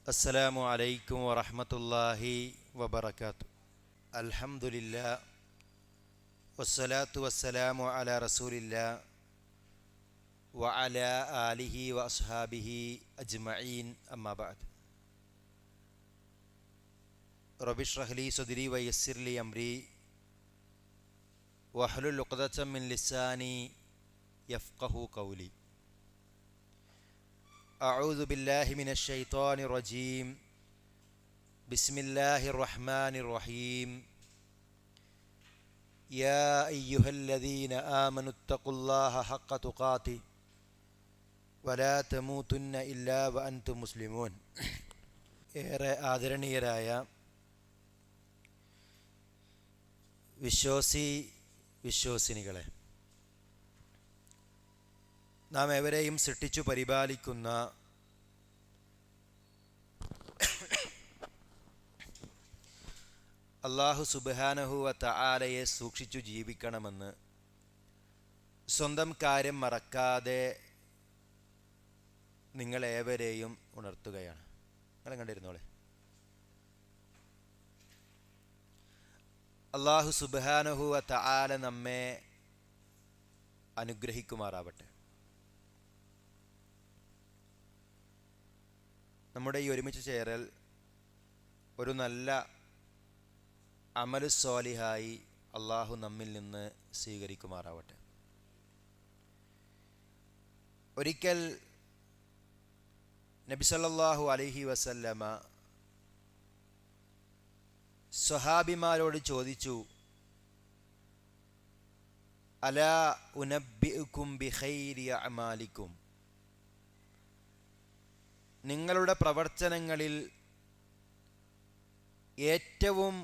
അസ്സലാമു അലൈക്കും വറഹ്മത്തുള്ളാഹി വബറകാതുഹു. അൽഹംദുലില്ലാ വസ്സലാത്തു വസ്സലാമു അലാ റസൂലില്ലാ വഅലാ ആലിഹി വഅസ്ഹാബിഹി അജ്മഈൻ. അമ്മാ ബഅദ്. റബ്ബി ഇശ്റഹ് ലി സദ്രി വയസ്സിർ ലി അംരി വഹ്ലുൽ ഉഖ്ദതം മിൻ ലിസാനി യഫ്ഖഹു ഖൗലി. أعوذ بالله من الشيطان الرجيم. بسم الله الرحمن الرحيم. يا أيها الذين آمنوا اتقوا الله حق تقاته ولا تموتن إلا وأنتم مسلمون. ഏറെ ആദരണീയരായ വിശ്വാസിനികളെ, നാം എവരെയും സൃഷ്ടിച്ചു പരിപാലിക്കുന്ന അല്ലാഹു സുബ്ഹാനഹു വ തആലയെ സൂക്ഷിച്ചു ജീവിക്കണമെന്ന് സ്വന്തം കാര്യം മറക്കാതെ നിങ്ങളേവരെയും ഉണർത്തുകയാണ്. നിങ്ങൾ കണ്ടിരുന്നോളെ, അല്ലാഹു സുബ്ഹാനഹു വ തആല നമ്മെ അനുഗ്രഹിക്കുമാറാവട്ടെ. നമ്മുടെ ഈ ഒരുമിച്ച് ചേരൽ ഒരു നല്ല അമലു സ്വാലിഹായി അള്ളാഹു നമ്മിൽ നിന്ന് സ്വീകരിക്കുമാറാവട്ടെ. ഒരിക്കൽ നബി സല്ലല്ലാഹു അലൈഹി വസല്ലമ സ്വഹാബിമാരോട് ചോദിച്ചു, അലാ ഉനബ്ബിഉകും ബിഖൈരി അഅമാലിക്കും, നിങ്ങളുടെ പ്രവർത്തനങ്ങളിൽ ഏറ്റവും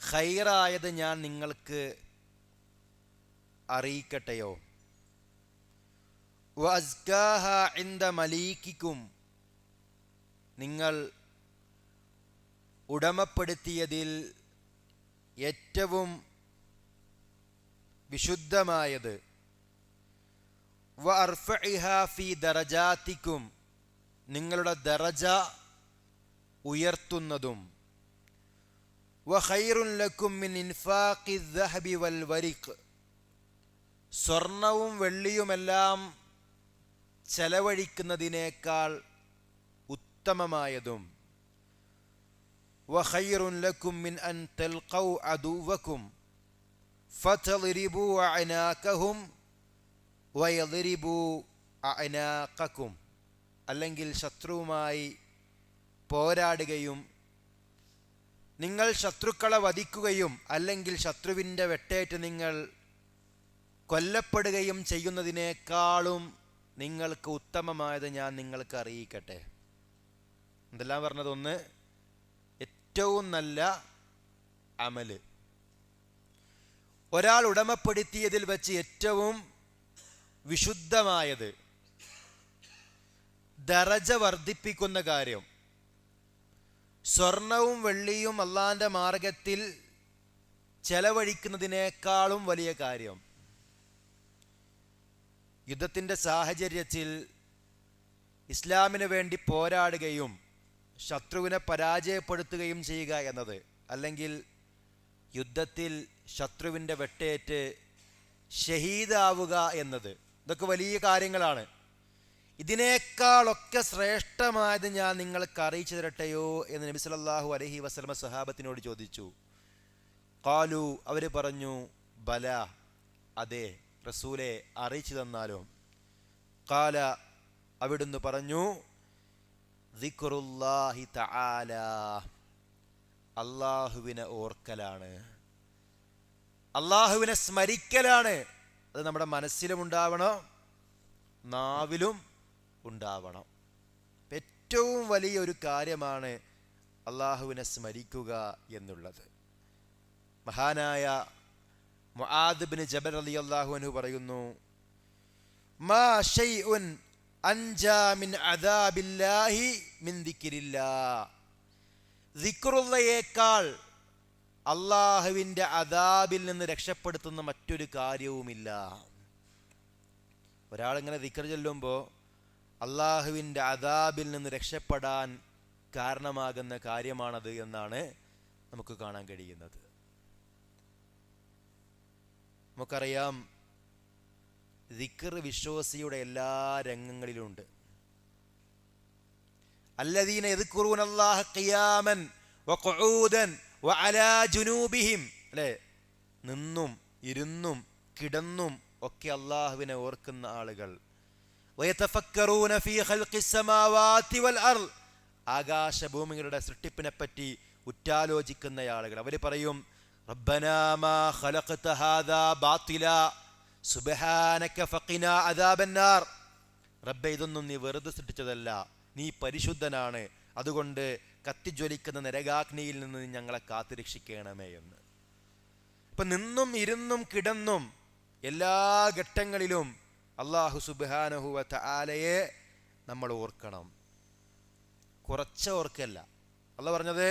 ഖൈറായത് ഞാൻ നിങ്ങൾക്ക് അറിയിക്കട്ടെയോ? വഅസ്കാഹ ഇൻദ മലീകിക്കും, നിങ്ങൾ ഉടമപ്പെടുത്തിയതിൽ ഏറ്റവും വിശുദ്ധമായത്. വഅർഫഇഹ ഫീ ദറജാതിക്കും, നിങ്ങളുടെ ദറജ ഉയർത്തുന്നതും. വഖൈറുൻ ലക്കും മിൻ ഇൻഫാഖി ദഹബി വൽ വരിഖ്, സ്വർണവും വെള്ളിയുമെല്ലാം ചെലവഴിക്കുന്നതിനേക്കാൾ ഉത്തമമായതും. വഖൈറുൻ ലക്കും മിൻ അൻ തൽഖൗ അദുവക്കും ഫതളിബു അഅനാകഹും വയളിബു അഅനാഖക്കും, അല്ലെങ്കിൽ ശത്രുവുമായി പോരാടുകയും നിങ്ങൾ ശത്രുക്കളെ വധിക്കുകയും അല്ലെങ്കിൽ ശത്രുവിൻ്റെ വെട്ടേറ്റ് നിങ്ങൾ കൊല്ലപ്പെടുകയും ചെയ്യുന്നതിനേക്കാളും നിങ്ങൾക്ക് ഉത്തമമായത് ഞാൻ നിങ്ങൾക്ക് അറിയിക്കട്ടെ. എന്തെല്ലാം പറഞ്ഞത്? ഒന്ന്, ഏറ്റവും നല്ല അമല്, ഒരാൾ ഉടമപ്പെടുത്തിയതിൽ വെച്ച് ഏറ്റവും വിശുദ്ധമായത്, ദറജ വർദ്ധിപ്പിക്കുന്ന കാര്യം. സ്വർണവും വെള്ളിയും അള്ളാന്റെ മാർഗത്തിൽ ചെലവഴിക്കുന്നതിനേക്കാളും വലിയ കാര്യം. യുദ്ധത്തിൻ്റെ സാഹചര്യത്തിൽ ഇസ്ലാമിന് വേണ്ടി പോരാടുകയും ശത്രുവിനെ പരാജയപ്പെടുത്തുകയും ചെയ്യുക എന്നത്, അല്ലെങ്കിൽ യുദ്ധത്തിൽ ശത്രുവിൻ്റെ വെട്ടേറ്റ് ഷഹീദാവുക എന്നത്, ഇതൊക്കെ വലിയ കാര്യങ്ങളാണ്. ഇതിനേക്കാളൊക്കെ ശ്രേഷ്ഠമായത് ഞാൻ നിങ്ങൾക്ക് അറിയിച്ചു തരട്ടെയോ എന്ന് നബി സല്ലല്ലാഹു അലൈഹി വസല്ലമ സ്വഹാബത്തിനോട് ചോദിച്ചു. ഖാലു, അവർ പറഞ്ഞു, ബല, അതെ റസൂലെ, അറിയിച്ചു തന്നാലോ? ഖാല, അവിടുന്ന് പറഞ്ഞു, ദിക്റുല്ലാഹി തആല, അള്ളാഹുവിനെ ഓർക്കലാണ്, അള്ളാഹുവിനെ സ്മരിക്കലാണ്. അത് നമ്മുടെ മനസ്സിലും ഉണ്ടാവണം, നാവിലും ഉണ്ടാവണം. ഏറ്റവും വലിയൊരു കാര്യമാണ് അള്ളാഹുവിനെ സ്മരിക്കുക എന്നുള്ളത്. മഹാനായ മുആദ് ഇബ്നു ജബൽ റളിയല്ലാഹു അൻഹു പറയുന്നു, മാ ശൈഉൻ അൻജാ മിൻ അദാബില്ലാഹി മിൻ ദിക്രില്ലാഹ്, ദിക്റുള്ളയേക്കാൾ അള്ളാഹുവിൻ്റെ അദാബിൽ നിന്ന് രക്ഷപ്പെടുത്തുന്ന മറ്റൊരു കാര്യവുമില്ല. ഒരാളിങ്ങനെ ദിക്ർ ചൊല്ലുമ്പോൾ അള്ളാഹുവിൻ്റെ അദാബിൽ നിന്ന് രക്ഷപ്പെടാൻ കാരണമാകുന്ന കാര്യമാണത് എന്നാണ് നമുക്ക് കാണാൻ കഴിയുന്നത്. നമുക്കറിയാം, ദിക്ർ വിശ്വാസിയുടെ എല്ലാ രംഗങ്ങളിലുമുണ്ട്. അല്ലദീന യദ്കുറൂനല്ലാഹ ഖിയാമൻ വഖുഊദൻ വഅലാ ജുനൂബിഹിം, അല്ലേ, നിന്നും ഇരുന്നും കിടന്നും ഒക്കെ അള്ളാഹുവിനെ ഓർക്കുന്ന ആളുകൾ. വയതഫക്കറൂന ഫീ ഖൽഖിസ് സമാവാതി വൽ അർള്, ആകാശഭൂമികളുടെ സൃഷ്ടിപ്പിനെ പറ്റി ഉറ്റാലോചിക്കുന്ന ആളുകൾ. അവർ പറയും, റബ്ബനാ മാ ഖലഖത ഹാദാ ബാത്തിലാ സുബ്ഹാനക ഫഖിനാ അദാബന്നാർ. റബ്ബേ, ഇതൊന്നും നീ വെറുതെ സൃഷ്ടിച്ചതല്ല, നീ പരിശുദ്ധനാണ്, അതുകൊണ്ട് കത്തിജ്വലിക്കുന്ന നരകാഗ്നിയിൽ നിന്ന് ഞങ്ങളെ കാത്തുരക്ഷിക്കണമേ എന്ന്. ഇപ്പൊ നിന്നും ഇരുന്നും കിടന്നും എല്ലാ ഘട്ടങ്ങളിലും അല്ലാഹു സുബ്ഹാനഹു വ തആലയെ നമ്മൾ ഓർക്കണം. കുറച്ച് ഓർക്കല്ല. അല്ലാഹു പറഞ്ഞത്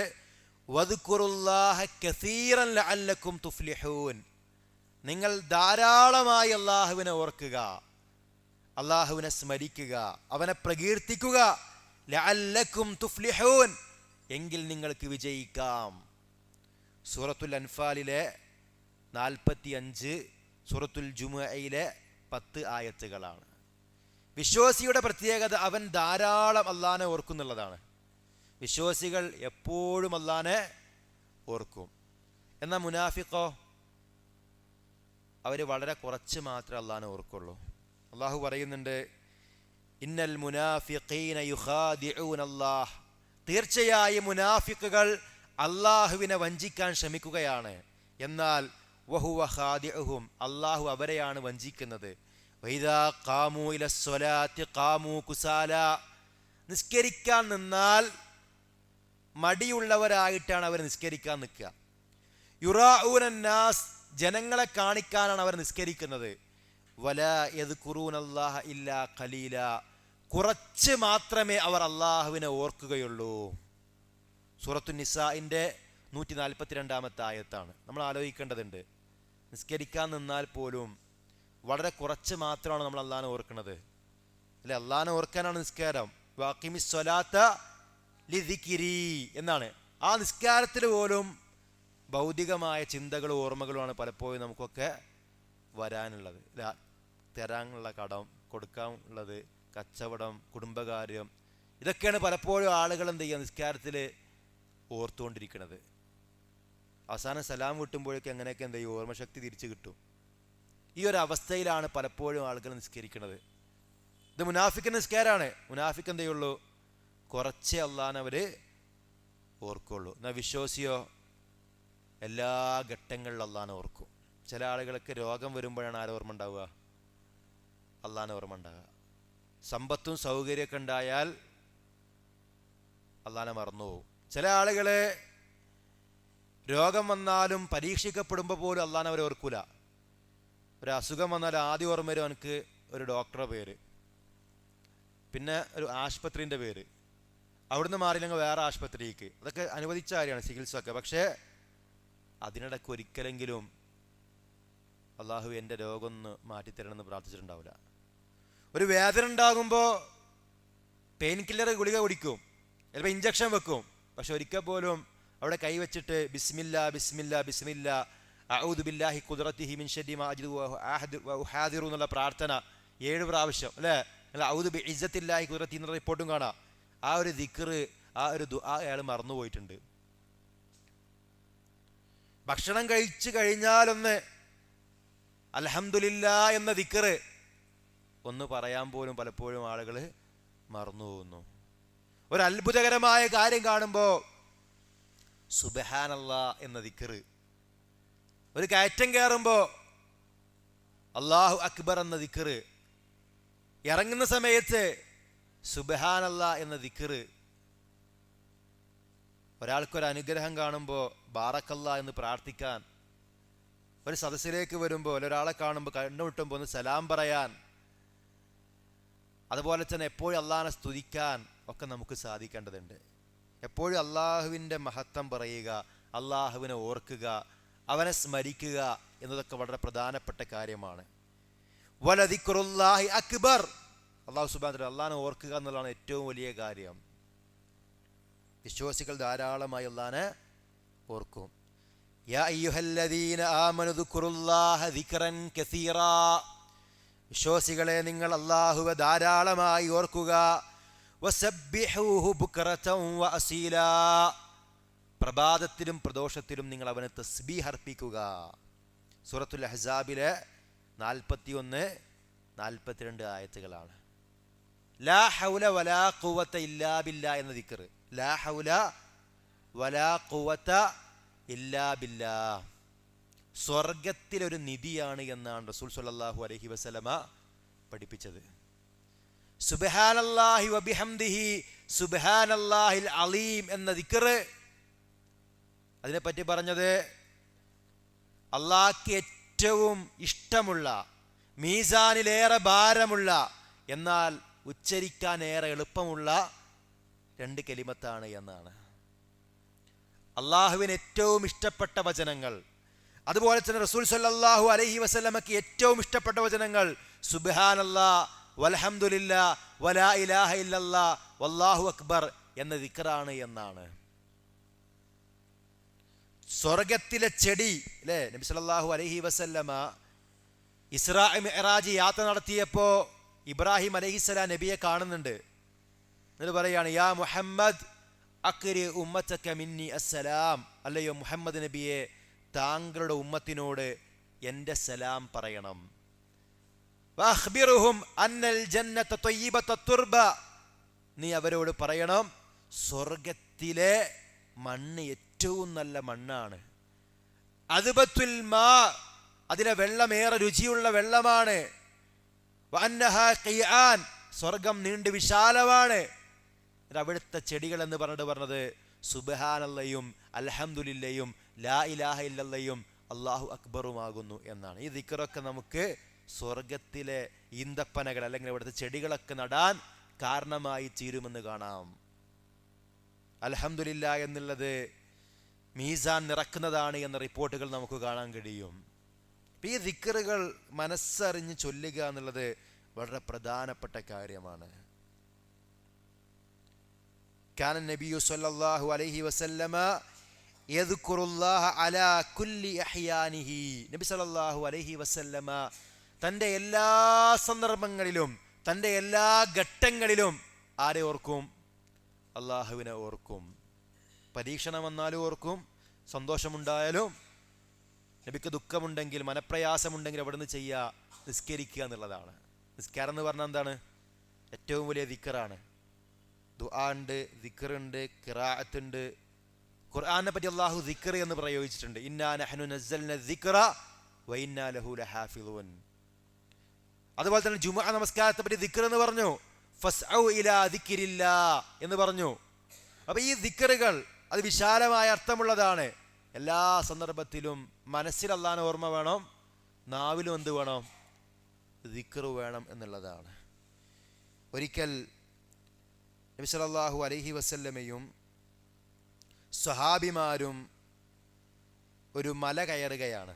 വദ്കുറുല്ലാഹ കസീറൻ ലഅല്ലക്കും തുഫ്ലിഹൂൻ, നിങ്ങൾ ധാരാളമായി അള്ളാഹുവിനെ ഓർക്കുക, അള്ളാഹുവിനെ സ്മരിക്കുക, അവനെ പ്രകീർത്തിക്കുക. ലഅല്ലക്കും തുഫ്ലിഹൂൻ, എങ്കിൽ നിങ്ങൾക്ക് വിജയിക്കാം. സൂറത്തുൽ അൻഫാലിലെ 45, സൂറത്തുൽ ജുമുഅയിലെ 10 ആയത്തുകളാണ്. വിശ്വാസിയുടെ പ്രത്യേകത അവൻ ധാരാളം അള്ളാഹനെ ഓർക്കുന്നുള്ളതാണ്. വിശ്വാസികൾ എപ്പോഴും അള്ളാഹനെ ഓർക്കും. എന്നാൽ മുനാഫിഖോ, അവർ വളരെ കുറച്ച് മാത്രമേ അള്ളാഹനെ ഓർക്കുള്ളൂ. അള്ളാഹു പറയുന്നുണ്ട്, ഇന്നൽ മുനാഫിഖീന യുഖാദിഊന അല്ലാഹ്, തീർച്ചയായും മുനാഫിക്കുകൾ അള്ളാഹുവിനെ വഞ്ചിക്കാൻ ശ്രമിക്കുകയാണ്. എന്നാൽ വഹുവ ഖാദിഉഹും, അള്ളാഹു അവരെയാണ് വഞ്ചിക്കുന്നത്. വഇദാ ഖാമൂ ഇലസ്സലാത്തി ഖാമൂ കുസാലാ, നിസ്കരിക്കാൻ നിന്നാൽ മടിയുള്ളവരായിട്ടാണ് അവർ നിസ്കരിക്കാൻ നിൽക്കുക. യുറാഊനന്നാസ്, ജനങ്ങളെ കാണിക്കാനാണ് അവർ നിസ്കരിക്കുന്നത്. വലാ യദ്കുറൂനല്ലാഹ ഇല്ലാ ഖലീല, കുറച്ച് മാത്രമേ അവർ അള്ളാഹുവിനെ ഓർക്കുകയുള്ളൂ. സൂറത്തു നിസാഇന്റെ 142 ആയത്താണ്. നമ്മൾ ആലോചിക്കേണ്ടതുണ്ട്, നിസ്കരിക്കാൻ നിന്നാൽ പോലും വളരെ കുറച്ച് മാത്രമാണ് നമ്മൾ അള്ളാഹനെ ഓർക്കുന്നത്, അല്ലെ? അള്ളാഹനെ ഓർക്കാനാണ് നിസ്കാരം. വഅഖിമിസ് സ്വലാത്ത ലിദിക്രി എന്നാണ്. ആ നിസ്കാരത്തിൽ പോലും ഭൗതികമായ ചിന്തകളും ഓർമ്മകളുമാണ് പലപ്പോഴും നമുക്കൊക്കെ വരാനുള്ളത്. തരാനുള്ള കടം, കൊടുക്കാനുള്ളത്, കച്ചവടം, കുടുംബകാര്യം, ഇതൊക്കെയാണ് പലപ്പോഴും ആളുകൾ എന്ത് ചെയ്യുക, നിസ്കാരത്തിൽ ഓർത്തുകൊണ്ടിരിക്കുന്നത്. അവസാനം സലാം കിട്ടുമ്പോഴേക്കും എങ്ങനെയൊക്കെ എന്ത് ചെയ്യും, ഓർമ്മശക്തി തിരിച്ചു കിട്ടും. ഈ ഒരു അവസ്ഥയിലാണ് പലപ്പോഴും ആളുകൾ നിസ്കരിക്കുന്നത്. ഇത് മുനാഫിക്കിന്റെ നിസ്കാരമാണ്. മുനാഫിക്ക് എന്ത് ചെയ്യുള്ളൂ, കുറച്ചേ അള്ളാഹനെ അവർ ഓർക്കുള്ളൂ. എന്നാൽ വിശ്വാസിയോ എല്ലാ ഘട്ടങ്ങളിലും അള്ളാഹനെ ഓർക്കും. ചില ആളുകൾക്ക് രോഗം വരുമ്പോഴാണ് ആരെ ഓർമ്മ ഉണ്ടാവുക, അള്ളാഹനെ ഓർമ്മ ഉണ്ടാവുക. സമ്പത്തും സൗകര്യമൊക്കെ ഉണ്ടായാൽ അള്ളാഹനെ മറന്നുപോകും. ചില ആളുകള് രോഗം വന്നാലും പരീക്ഷിക്കപ്പെടുമ്പോൾ പോലും അള്ളാഹനെ അവർ ഓർക്കൂല. ഒരു അസുഖം വന്നാൽ ആദ്യം ഓർമ്മ വരും അവനക്ക് ഒരു ഡോക്ടറുടെ പേര്, പിന്നെ ഒരു ആശുപത്രിൻ്റെ പേര്, അവിടുന്ന് മാറിയില്ലെങ്കിൽ വേറെ ആശുപത്രിക്ക്. അതൊക്കെ അനുവദിച്ച കാര്യമാണ്, ചികിത്സയൊക്കെ. പക്ഷേ അതിനിടയ്ക്ക് ഒരിക്കലെങ്കിലും അള്ളാഹു എൻ്റെ രോഗം ഒന്ന് മാറ്റിത്തരണമെന്ന് പ്രാർത്ഥിച്ചിട്ടുണ്ടാവില്ല. ഒരു വേദന ഉണ്ടാകുമ്പോൾ പെയിൻ കില്ലർ ഗുളിക കുടിക്കും, ചിലപ്പോൾ ഇഞ്ചക്ഷൻ വെക്കും. പക്ഷെ ഒരിക്കൽ പോലും അവിടെ കൈവച്ചിട്ട് ബിസ്മില്ലാ ബിസ്മില്ലാ ബിസ്മില്ലാ അഊദു ബില്ലാഹി ഖുദ്റതിഹി മിൻ ശർരി മാ അജിദു വ ഉഹാദിറു എന്നുള്ള പ്രാർത്ഥന 7 പ്രാവശ്യം, അല്ലേ? അല്ല, ഔദു ബി ഇസ്സത്തില്ലാഹി ഖുദ്റതിഹി എന്ന റിപ്പോർട്ടും കാണാം. ആ ഒരു ദിക്ർ, ആ ഒരു ദുആ അയാൾ മറന്നുപോയിട്ടുണ്ട്. ഭക്ഷണം കഴിച്ചു കഴിഞ്ഞാലൊന്ന് അൽഹംദുലില്ലാ എന്ന ദിക്ർ ഒന്ന് പറയാൻ പോലും പലപ്പോഴും ആളുകൾ മറന്നുപോകുന്നു. ഒരു അത്ഭുതകരമായ കാര്യം കാണുമ്പോൾ സുബ്ഹാനല്ലാ എന്ന ദിക്ർ, ഒരു കയറ്റം കയറുമ്പോൾ അല്ലാഹു അക്ബർ എന്ന ദിക്ർ, ഇറങ്ങുന്ന സമയത്ത് സുബ്ഹാനല്ലാ എന്ന ദിക്ർ, ഒരാൾക്കൊരു അനുഗ്രഹം കാണുമ്പോൾ ബാറക്കല്ലാ എന്ന് പ്രാർത്ഥിക്കാൻ, ഒരു സദസ്സിലേക്ക് വരുമ്പോൾ ഒരാളെ കാണുമ്പോൾ കണ്ടുമുട്ടുമ്പോൾ ഒന്ന് സലാം പറയാൻ, അതുപോലെ തന്നെ എപ്പോഴും അള്ളാഹിനെ സ്തുതിക്കാൻ ഒക്കെ നമുക്ക് സാധിക്കേണ്ടതുണ്ട്. എപ്പോഴും അള്ളാഹുവിൻ്റെ മഹത്വം പറയുക, അള്ളാഹുവിനെ ഓർക്കുക, അവനെ സ്മരിക്കുക എന്നതൊക്കെ വളരെ പ്രധാനപ്പെട്ട കാര്യമാണ്. വലദിക്റുല്ലാഹി അക്ബർ, അള്ളാഹു സുബ്ഹാനഹു വ തആല അള്ളാഹിനെ ഓർക്കുക എന്നുള്ളതാണ് ഏറ്റവും വലിയ കാര്യം. വിശ്വാസികൾ ധാരാളമായി അള്ളാഹിനെ ഓർക്കും. യാ അയ്യുഹല്ലദീന ആമനു ദുക്റുല്ലാഹ ദിക്റൻ കസീറാ, വിശ്വാസികളെ നിങ്ങൾ അള്ളാഹുവെ ധാരാളമായി ഓർക്കുക. വസബ്ബിഹൂഹു ബുക്റതൻ വഅസീലാ, പ്രഭാതത്തിലും പ്രദോഷത്തിലും നിങ്ങൾ അവനെ തസ്ബീഹ് അർപ്പിക്കുക. സൂറത്തുൽ അഹ്സാബിലെ 41-42 ആയത്തുകളാണ്. ലാ ഹൗല വലാ ഖുവത ഇല്ലാ ബില്ലാ എന്ന ദിക്ർ, ലാ ഹൗല വലാ ഖുവത ഇല്ലാ ബില്ലാ സ്വർഗത്തിലൊരു നിധിയാണ് എന്നാണ് റസൂൽ സ്വല്ലല്ലാഹു അലൈഹി വസല്ലമ പഠിപ്പിച്ചത്. സുബ്ഹാനല്ലാഹി വബിഹംദിഹി സുബ്ഹാനല്ലാഹിൽ അലീം എന്ന ദിക്ർ, അതിനെപ്പറ്റി പറഞ്ഞത് അള്ളാഹ്ക്ക് ഏറ്റവും ഇഷ്ടമുള്ള, മീസാനിലേറെ ഭാരമുള്ള, എന്നാൽ ഉച്ചരിക്കാൻ ഏറെ എളുപ്പമുള്ള 2 കലിമത്താണ് എന്നാണ്. അള്ളാഹുവിന് ഏറ്റവും ഇഷ്ടപ്പെട്ട വചനങ്ങൾ, അതുപോലെ തന്നെ റസൂൽ സല്ലല്ലാഹു അലൈഹി വസല്ലമക്ക് ഏറ്റവും ഇഷ്ടപ്പെട്ട വചനങ്ങൾ സുബ്ഹാനല്ലാഹ് വൽഹംദുലില്ലാഹ് വലാ ഇലാഹ ഇല്ലല്ലാഹ് വല്ലാഹു അക്ബർ എന്ന ദിക്റാണ് എന്നാണ്. സ്വർഗത്തിലെ ചെടി അല്ലേ, നബി സല്ലല്ലാഹു അലൈഹി വസല്ലമ ഇസ്രാ മിഅ്റാജ് യാത്ര നടത്തിയപ്പോൾ ഇബ്രാഹിം അലൈഹിസ്സലാം നബിയെ കാണുന്നുണ്ട്. എന്നിട്ട് പറയാണ്, യാ മുഹമ്മദ് അക്രി ഉമ്മതക മിന്നി അസ്സലാം, അല്ലയോ മുഹമ്മദ് നബിയെ താങ്കളുടെ ഉമ്മത്തിനോട് എൻ്റെ സലാം പറയണം. വഅഖ്ബിറുഹും അന്നൽ ജന്നത ത്വയ്യിബത തുർബ, നീ അവരോട് പറയണം സ്വർഗത്തിലെ മണ്ണ് ഏറ്റവും നല്ല മണ്ണാണ്. അദ്ബത്തുൽ മാ, അതിലെ വെള്ളമേറെ രുചിയുള്ള വെള്ളമാണ്. വഅന്നഹാ ഖിയാൻ, സ്വർഗം നീണ്ട് വിശാലമാണ്. അവിടുത്തെ ചെടികൾ എന്ന് പറഞ്ഞത് സുബ്ഹാനല്ലയും അൽഹംദുലില്ലയും ലാ ഇലാഹ ഇല്ലല്ലയും അല്ലാഹു അക്ബറുമാകുന്നു എന്നാണ്. ഈ ദിക്റൊക്കെ നമുക്ക് സ്വർഗത്തിലെ ഈന്തപ്പനകൾ അല്ലെങ്കിൽ ഇവിടുത്തെ ചെടികളൊക്കെ നടാൻ കാരണമായി തീരുമെന്ന് കാണാം. അൽഹംദുലില്ലാ എന്നുള്ളത് മീസാൻ നിറക്കുന്നതാണ് എന്ന റിപ്പോർട്ടുകൾ നമുക്ക് കാണാൻ കഴിയും. ഈ ദിക്റുകൾ മനസ്സറിഞ്ഞ് ചൊല്ലുക എന്നുള്ളത് വളരെ പ്രധാനപ്പെട്ട കാര്യമാണ്. കാന നബിയു സല്ലല്ലാഹു അലൈഹി വസല്ലമ യദ്കുറുല്ലാഹ അലാ കുല്ലി അഹ്യാനിഹി, നബി സല്ലല്ലാഹു അലൈഹി വസല്ലമ തൻ്റെ എല്ലാ സന്ദർഭങ്ങളിലും തൻ്റെ എല്ലാ ഘട്ടങ്ങളിലും ആരെ ഓർക്കും? അള്ളാഹുവിനെ ഓർക്കും. പരീക്ഷണം വന്നാലും ഓർക്കും, സന്തോഷമുണ്ടായാലും. നബിക്ക് ദുഃഖമുണ്ടെങ്കിൽ, മനപ്രയാസമുണ്ടെങ്കിൽ അവിടുന്ന് ചെയ്യുക നിസ്കരിക്കുക എന്നുള്ളതാണ്. നിസ്കാരം എന്ന് പറഞ്ഞാൽ എന്താണ്? ഏറ്റവും വലിയ ദിക്റാണ്. ദുആ ഉണ്ട്, ദിക്റുണ്ട്, ഖിറാഅത്തുണ്ട്. ഖുർആനെ പറ്റി അള്ളാഹു ദിക്ർ എന്ന് പ്രയോഗിച്ചിട്ടുണ്ട്. ഇന്നാ നഹ്നു നസ്സൽന ദിക്റ വ ഇന്നാ ലഹു ലഹാഫിളൂൻ. അതുപോലെ തന്നെ ജുമുഅ നമസ്കാരത്തെ പറ്റി ദിക്ർ എന്ന് പറഞ്ഞു. ഫസ്ഔ ഇലാ ദിക്രില്ലാ എന്ന് പറഞ്ഞു. അപ്പൊ ഈ ദിക്റുകൾ അത് വിശാലമായ അർത്ഥമുള്ളതാണ്. എല്ലാ സന്ദർഭത്തിലും മനസ്സിൽ അല്ലാഹുവിനെ ഓർമ്മ വേണം, നാവിലും എന്ത് വേണം? ദിക്ർ വേണം എന്നുള്ളതാണ്. ഒരിക്കൽ നബി സല്ലല്ലാഹു അലൈഹി വസല്ലമയും സ്വഹാബിമാരും ഒരു മല കയറുകയാണ്.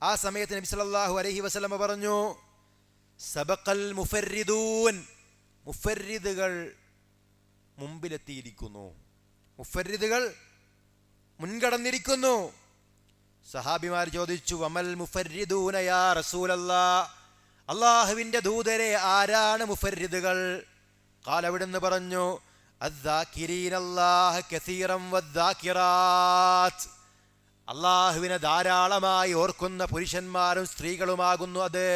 ആ സമയത്ത് നബി സല്ലല്ലാഹു അലൈഹി വസല്ലമ പറഞ്ഞു, സബഖൽ മുഫർരിദൂൻ, മുഫർരിദുകൾ മുമ്പിലെത്തിയിരിക്കുന്നു, മുഫർരിദുകൾ മുൻകടന്നിരിക്കുന്നു. സഹാബിമാർ ചോദിച്ചു, വമൽ മുഫർരിദൂന യാ റസൂലല്ലാഹ്, അല്ലാഹുവിൻ്റെ ദൂതരെ ആരാണ് മുഫർരിദുകൾ? ഖാല, അവിടുന്ന് പറഞ്ഞു, അദ്ദാകിരീനല്ലാഹ കസീറൻ വദ്ദാകിറാത്ത്, അല്ലാഹുവിനെ ധാരാളമായി ഓർക്കുന്ന പുരുഷന്മാരും സ്ത്രീകളുമാകുന്നു അത്.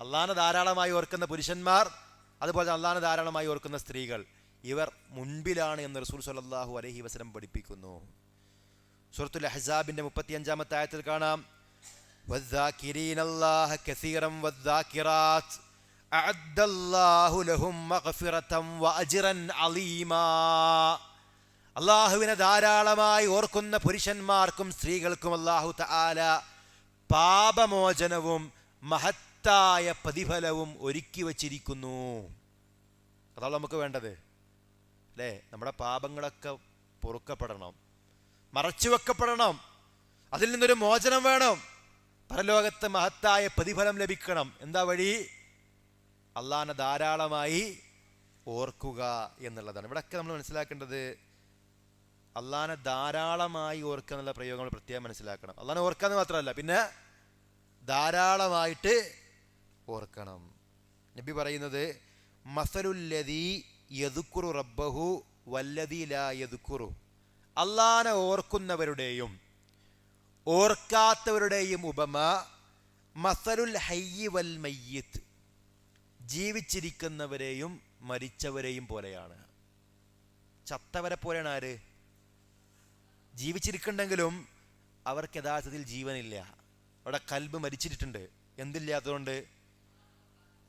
അള്ളാഹിനെ ധാരാളമായി ഓർക്കുന്ന പുരുഷന്മാർ, അതുപോലെ അള്ളാഹിനെ ധാരാളമായി ഓർക്കുന്ന സ്ത്രീകൾ, ഇവർ മുൻപിലാണ് എന്ന് റസൂൽ സ്വല്ലല്ലാഹു അലൈഹി വസല്ലം പഠിപ്പിക്കുന്നു. സൂറത്തുൽ അഹ്സാബിന്റെ 35-ാമത്തെ ആയത്തിൽ കാണാം, വദ്ദാകിരീനല്ലാഹ കസീറൻ വദ്ദാകിറാത്ത് അഅദ്ദല്ലാഹു ലഹും മഗ്ഫിറതൻ വഅജ്റൻ അലീമാ. അല്ലാഹുവിനെ ധാരാളമായി ഓർക്കുന്ന പുരുഷന്മാർക്കും സ്ത്രീകൾക്കും അല്ലാഹു തആല പാപമോചനവും മഹത്തായ പ്രതിഫലവും ഒരുക്കി വച്ചിരിക്കുന്നു. അതാണ് നമുക്ക് വേണ്ടത് അല്ലേ? നമ്മുടെ പാപങ്ങളൊക്കെ പൊറുക്കപ്പെടണം, മറച്ചു വെക്കപ്പെടണം, അതിൽ നിന്നൊരു മോചനം വേണം. പരലോകത്തെ മഹത്തായ പ്രതിഫലം ലഭിക്കണം. എന്താ വഴി? അള്ളാഹനെ ധാരാളമായി ഓർക്കുക എന്നുള്ളതാണ്. ഇവിടെയൊക്കെ നമ്മൾ മനസ്സിലാക്കേണ്ടത് അള്ളാഹനെ ധാരാളമായി ഓർക്കുക എന്നുള്ള പ്രയോഗം നമ്മൾ പ്രത്യേകം മനസ്സിലാക്കണം. അള്ളാഹനെ ഓർക്കുക എന്ന് മാത്രമല്ല, പിന്നെ ധാരാളമായിട്ട് ഓർക്കണം. നബി പറയുന്നത് മസലുല്ലദീ യദ്കുറു റബ്ബഹു വല്ലദീ ലാ യദ്കുറു, അള്ളാഹനെ ഓർക്കുന്നവരുടെയും ഓർക്കാത്തവരുടെയും ഉപമ മസലുൽ ഹയ്യി വൽ മയ്യിത്ത്, ജീവിച്ചിരിക്കുന്നവരെയും മരിച്ചവരെയും പോലെയാണ്. ചത്തവരെ പോലെയാണ് ആര്? ജീവിച്ചിരിക്കുന്നുണ്ടെങ്കിലും അവർക്ക് യഥാർത്ഥത്തിൽ ജീവനില്ല. അവിടെ കൽബ് മരിച്ചിട്ടുണ്ട്. എന്തില്ലാത്തതുകൊണ്ട്?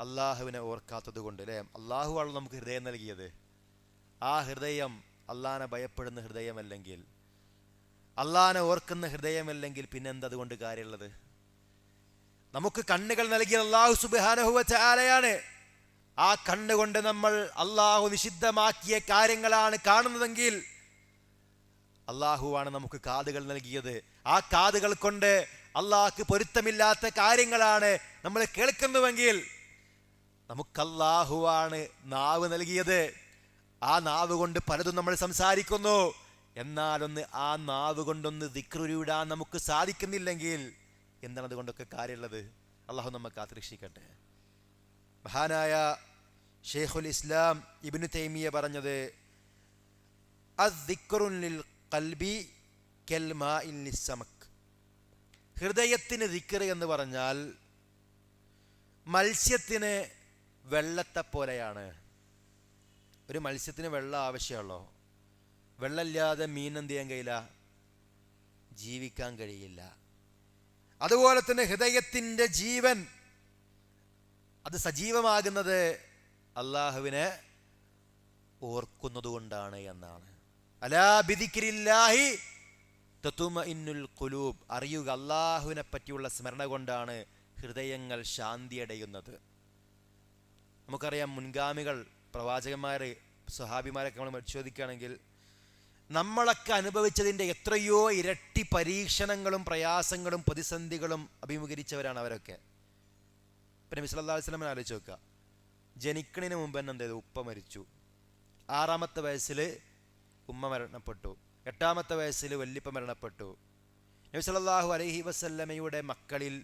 അള്ളാഹുവിനെ ഓർക്കാത്തത് കൊണ്ട്. അല്ലേ? അള്ളാഹുവാണ് നമുക്ക് ഹൃദയം നൽകിയത്. ആ ഹൃദയം അള്ളാഹനെ ഭയപ്പെടുന്ന ഹൃദയമല്ലെങ്കിൽ, അള്ളാഹനെ ഓർക്കുന്ന ഹൃദയമല്ലെങ്കിൽ പിന്നെ എന്തതുകൊണ്ട് കാര്യമുള്ളത്? നമുക്ക് കണ്ണുകൾ നൽകിയ അള്ളാഹു സുബ്ഹാനഹു വ തആലയാണ്. ആ കണ്ണുകൊണ്ട് നമ്മൾ അള്ളാഹു നിഷിദ്ധമാക്കിയ കാര്യങ്ങളാണ് കാണുന്നതെങ്കിൽ, അള്ളാഹുവാണ് നമുക്ക് കാതുകൾ നൽകിയത്. ആ കാതുകൾ കൊണ്ട് അള്ളാഹ്ക്ക് പൊരുത്തമില്ലാത്ത കാര്യങ്ങളാണ് നമ്മൾ കേൾക്കുന്നുവെങ്കിൽ, നമുക്ക് അള്ളാഹുവാണ് നാവ് നൽകിയത്. ആ നാവ് കൊണ്ട് പലതും നമ്മൾ സംസാരിക്കുന്നു. എന്നാലൊന്ന് ആ നാവ് കൊണ്ടൊന്ന് ദിക്റുരുവിടാൻ നമുക്ക് സാധിക്കുന്നില്ലെങ്കിൽ എന്താണ് അതുകൊണ്ടൊക്കെ കാര്യമുള്ളത്? അള്ളാഹു നമ്മെ കാത്തുരക്ഷിക്കട്ടെ. മഹാനായ ഷെയ്ഖുൽ ഇസ്ലാം ഇബ്നു തൈമിയ പറഞ്ഞത് അദ്ദിക്റുൻ ലിൽ ഖൽബി കൽ മാഇൻ ലിസ്സമക്, ഹൃദയത്തിന് ദിക്ർ എന്ന് പറഞ്ഞാൽ മത്സ്യത്തിന് വെള്ളത്തെ പോലെയാണ്. ഒരു മത്സ്യത്തിന് വെള്ളം ആവശ്യമുള്ളോ? വെള്ളമില്ലാതെ മീൻ എന്ത് ചെയ്യാൻ കഴിയില്ല? ജീവിക്കാൻ കഴിയില്ല. അതുപോലെ തന്നെ ഹൃദയത്തിൻ്റെ ജീവൻ അത് സജീവമാകുന്നത് അള്ളാഹുവിനെ ഓർക്കുന്നത് കൊണ്ടാണ് എന്നാണ്. അലാ ബിദിക്രില്ലാഹി തത്മഇന്നുൽ ഖുലൂബ്, അറിയുക അള്ളാഹുവിനെ പറ്റിയുള്ള സ്മരണ കൊണ്ടാണ് ഹൃദയങ്ങൾ ശാന്തിയടയുന്നത്. നമുക്കറിയാം, മുൻഗാമികൾ, പ്രവാചകന്മാർ, സ്വഹാബിമാരൊക്കെ നമ്മൾ പരിശോധിക്കുകയാണെങ്കിൽ നമ്മളൊക്കെ അനുഭവിച്ചതിൻ്റെ എത്രയോ ഇരട്ടി പരീക്ഷണങ്ങളും പ്രയാസങ്ങളും പ്രതിസന്ധികളും അഭിമുഖീകരിച്ചവരാണ് അവരൊക്കെ. പിന്നെ നബി സല്ലല്ലാഹു അലൈഹി വസല്ലം ആലോചിച്ച് നോക്കുക. ജനിക്കണതിന് മുമ്പ് തന്നെ എന്ത് ചെയ്തു? ഉപ്പ മരിച്ചു. 6-ാമത്തെ വയസ്സിൽ ഉമ്മ മരണപ്പെട്ടു. 8-ാമത്തെ വയസ്സിൽ വല്ലിപ്പ മരണപ്പെട്ടു. നബി സല്ലല്ലാഹു അലൈഹി വസല്ലമയുടെ മക്കളിൽ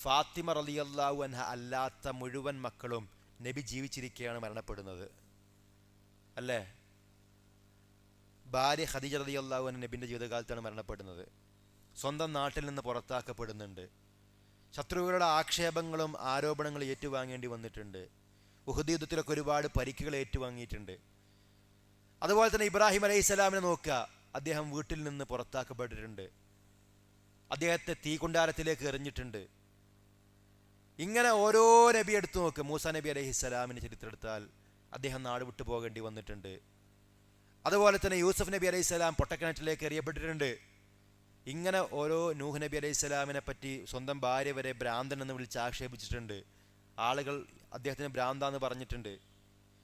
ഫാത്തിമ റളിയല്ലാഹു അൻഹ അല്ലാത്ത മുഴുവൻ മക്കളും നബി ജീവിച്ചിരിക്കുകയാണ് മരണപ്പെടുന്നത്. അല്ലേ? ഭാര്യ ഖദീജ റളിയല്ലാഹു അൻഹ നബിൻ്റെ ജീവിതകാലത്താണ് മരണപ്പെടുന്നത്. സ്വന്തം നാട്ടിൽ നിന്ന് പുറത്താക്കപ്പെടുന്നുണ്ട്. ശത്രുക്കളുടെ ആക്ഷേപങ്ങളും ആരോപണങ്ങളും ഏറ്റുവാങ്ങേണ്ടി വന്നിട്ടുണ്ട്. ഉഹദ് യുദ്ധത്തിലൊക്കെ ഒരുപാട് പരിക്കുകൾ ഏറ്റുവാങ്ങിയിട്ടുണ്ട്. അതുപോലെ തന്നെ ഇബ്രാഹിം അലൈഹിസ്സലാമിനെ നോക്കുക, അദ്ദേഹം വീട്ടിൽ നിന്ന് പുറത്താക്കപ്പെട്ടിട്ടുണ്ട്. അദ്ദേഹത്തെ തീകുണ്ടാരത്തിലേക്ക് എറിഞ്ഞിട്ടുണ്ട്. ഇങ്ങനെ ഓരോ നബി എടുത്തു നോക്കുക. മൂസാ നബി അലൈഹിസ്സലാമിൻ്റെ ചരിത്രം എടുത്താൽ അദ്ദേഹം നാട് വിട്ടു പോകേണ്ടി വന്നിട്ടുണ്ട്. അതുപോലെ തന്നെ യൂസഫ് നബി അലൈഹിസ്സലാം പൊട്ടക്കിണറ്റിലേക്ക് എറിയപ്പെട്ടിട്ടുണ്ട്. ഇങ്ങനെ ഓരോ നൂഹ് നബി അലൈഹിസ്സലാമിനെ പറ്റി സ്വന്തം ഭാര്യ വരെ ഭ്രാന്തൻ എന്ന് വിളിച്ച് ആക്ഷേപിച്ചിട്ടുണ്ട്. ആളുകൾ അദ്ദേഹത്തിന് ഭ്രാന്താന്ന് പറഞ്ഞിട്ടുണ്ട്.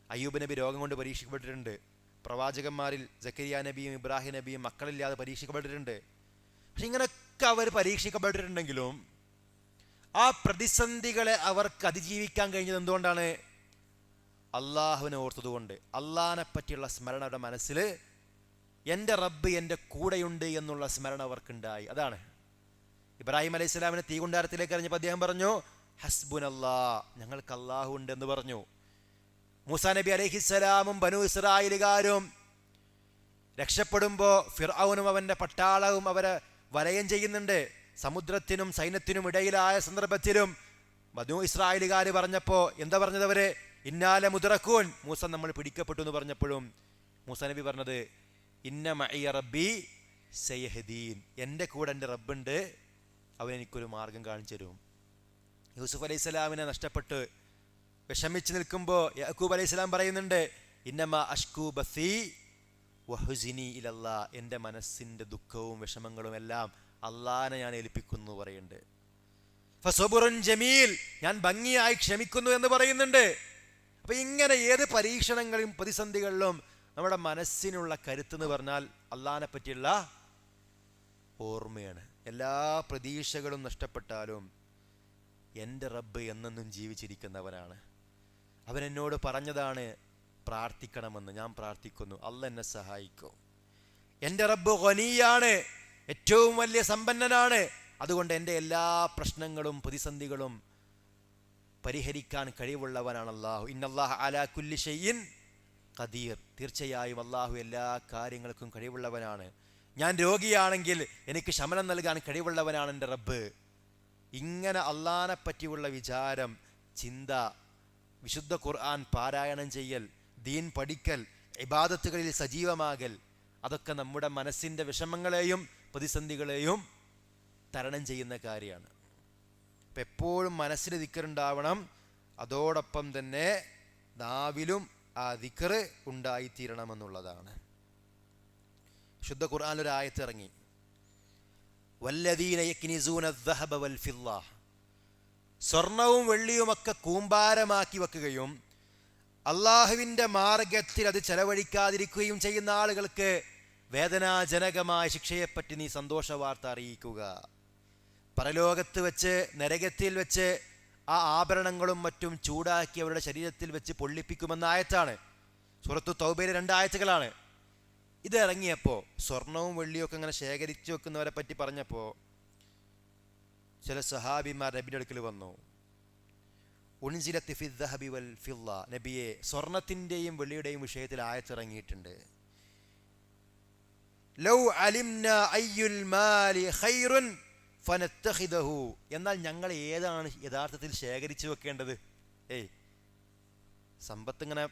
അയ്യൂബ് നബി രോഗം കൊണ്ട് പരീക്ഷിക്കപ്പെട്ടിട്ടുണ്ട്. പ്രവാചകന്മാരിൽ സക്കരിയ നബിയും ഇബ്രാഹിം നബിയും മക്കളില്ലാതെ പരീക്ഷിക്കപ്പെട്ടിട്ടുണ്ട്. പക്ഷെ ഇങ്ങനെയൊക്കെ അവർ പരീക്ഷിക്കപ്പെട്ടിട്ടുണ്ടെങ്കിലും ആ പ്രതിസന്ധികളെ അവർക്ക് അതിജീവിക്കാൻ കഴിഞ്ഞത് എന്തുകൊണ്ടാണ്? അള്ളാഹുവിനെ ഓർത്തതുകൊണ്ട്. അള്ളാഹിനെ പറ്റിയുള്ള സ്മരണ അവരുടെ മനസ്സിൽ, എൻ്റെ റബ്ബ് എൻ്റെ കൂടെയുണ്ട് എന്നുള്ള സ്മരണ അവർക്കുണ്ടായി. അതാണ് ഇബ്രാഹിം അലൈഹി സ്വലാമിനെ തീകുണ്ടാരത്തിലേക്ക് എറിഞ്ഞപ്പോൾ അദ്ദേഹം പറഞ്ഞു ഹസ്ബുനല്ലാ, ഞങ്ങൾക്ക് അള്ളാഹു ഉണ്ട് എന്ന് പറഞ്ഞു. മൂസാ നബി അലൈഹിസ്സലാമും ബനു ഇസ്രായേലുകാരും രക്ഷപ്പെടുമ്പോൾ ഫിർഔനും അവൻ്റെ പട്ടാളവും അവരെ വലയം ചെയ്യുന്നുണ്ട്. സമുദ്രത്തിനും സൈന്യത്തിനും ഇടയിലായ സന്ദർഭത്തിലും ബനു ഇസ്രായേലുകാർ പറഞ്ഞപ്പോൾ എന്താ പറഞ്ഞത്? അവര് ഇന്നാല മുദ്റക്കൂൻ, മൂസ നമ്മൾ പിടിക്കപ്പെട്ടു എന്ന് പറഞ്ഞപ്പോഴും മൂസാ നബി പറഞ്ഞത് ഇന്ന മഇയ റബ്ബി സയഹ്ദീൻ, എൻ്റെ കൂടെ എൻ്റെ റബ്ബുണ്ട്, അവൻ എനിക്കൊരു മാർഗം കാണിച്ചു തരും. യൂസുഫ് അലൈഹി സ്വലാമിനെ നഷ്ടപ്പെട്ട് വിഷമിച്ച് നിൽക്കുമ്പോൾ യാക്കൂബ് അലൈഹി സ്വലാം പറയുന്നുണ്ട് ഇന്നമ അഷ്കൂ ബസീ വഹുസിനി ഇലല്ലാ, എൻ്റെ മനസ്സിൻ്റെ ദുഃഖവും വിഷമങ്ങളും എല്ലാം അള്ളാഹനെ ഞാൻ ഏൽപ്പിക്കുന്നു പറയുന്നുണ്ട്. ഫസബുറുൻ ജമീൽ, ഞാൻ ഭംഗിയായി ക്ഷമിക്കുന്നു എന്ന് പറയുന്നുണ്ട്. അപ്പൊ ഇങ്ങനെ ഏത് പരീക്ഷണങ്ങളിലും പ്രതിസന്ധികളിലും നമ്മുടെ മനസ്സിനുള്ള കരുത്ത് എന്ന് പറഞ്ഞാൽ അള്ളാഹിനെ പറ്റിയുള്ള ഓർമ്മയാണ്. എല്ലാ പ്രതീക്ഷകളും നഷ്ടപ്പെട്ടാലും എൻ്റെ റബ്ബ് എന്നെന്നും ജീവിച്ചിരിക്കുന്നവനാണ്. അവൻ എന്നോട് പറഞ്ഞതാണ് പ്രാർത്ഥിക്കണമെന്ന്. ഞാൻ പ്രാർത്ഥിക്കുന്നു, അള്ളാഹ് എന്നെ സഹായിക്കും. എൻ്റെ റബ്ബ് ഗനിയാണ്, ഏറ്റവും വലിയ സമ്പന്നനാണ്. അതുകൊണ്ട് എൻ്റെ എല്ലാ പ്രശ്നങ്ങളും പ്രതിസന്ധികളും പരിഹരിക്കാൻ കഴിവുള്ളവനാണ് അല്ലാഹു. ഇന്നല്ലാഹ അലാ കുല്ലി ഷൈഇൻ ഖദീർ. തീർച്ചയായും അല്ലാഹു എല്ലാ കാര്യങ്ങൾക്കും കഴിവുള്ളവനാണ്. ഞാൻ രോഗിയാണെങ്കിൽ എനിക്ക് ശമനം നൽകാൻ കഴിവുള്ളവനാണ് എൻ്റെ റബ്ബ്. ഇങ്ങനെ അള്ളാനെ പറ്റിയുള്ള വിചാരം, ചിന്ത, വിശുദ്ധ ഖുർആൻ പാരായണം ചെയ്യൽ, ദീൻ പഠിക്കൽ, ഇബാദത്തുകളിൽ സജീവമാകൽ, അതൊക്കെ നമ്മുടെ മനസ്സിൻ്റെ വിഷമങ്ങളെയും പ്രതിസന്ധികളെയും തരണം ചെയ്യുന്ന കാര്യമാണ്. അപ്പം എപ്പോഴും മനസ്സിൽ ദിക്റുണ്ടാവണം. അതോടൊപ്പം തന്നെ നാവിലും ആ ദിക്ർ ഉണ്ടായിത്തീരണമെന്നുള്ളതാണ്. ശുദ്ധ ഖുർആനിൽ ഒരു ആയത്ത് ഇറങ്ങി, വല്ലദീന യക്നിസൂന അദ്ദഹബ വൽഫിദ്ദ, സ്വർണവും വെള്ളിയുമൊക്കെ കൂമ്പാരമാക്കി വെക്കുകയും അള്ളാഹുവിൻ്റെ മാർഗത്തിൽ അത് ചെലവഴിക്കാതിരിക്കുകയും ചെയ്യുന്ന ആളുകൾക്ക് വേദനാജനകമായ ശിക്ഷയെപ്പറ്റി നീ സന്തോഷ വാർത്ത അറിയിക്കുക. പരലോകത്ത് വെച്ച്, നരകത്തിൽ വെച്ച് ആ ആഭരണങ്ങളും മറ്റും ചൂടാക്കി അവരുടെ ശരീരത്തിൽ വെച്ച് പൊള്ളിപ്പിക്കുമെന്ന ആയത്താണ്. സൂറത്തു തൗബയിലെ 2 ആയത്തുകളാണ്. ഇത് ഇറങ്ങിയപ്പോൾ സ്വർണവും വെള്ളിയൊക്കെ ഇങ്ങനെ ശേഖരിച്ചു വെക്കുന്നവരെ പറ്റി പറഞ്ഞപ്പോൾ ചില സഹാബിമാർ നബിയുടെ അടുക്കൽ വന്നു. ഉൻസിലത്തി ഫി ദഹബി വൽ ഫിദ്ദ, നബിയെ സ്വർണത്തിൻ്റെയും വെള്ളിയുടെയും വിഷയത്തിൽ ആയത്തിറങ്ങിയിട്ടുണ്ട്. ലൗ അലിംന അയ്യുൽ മാലി ഖൈറുൻ ഫനത്തഖിദഹു, എന്നാൽ ഞങ്ങൾ ഏതാണ് യഥാർത്ഥത്തിൽ ശേഖരിച്ചു വെക്കേണ്ടത്? സമ്പത്ത് ഇങ്ങനെ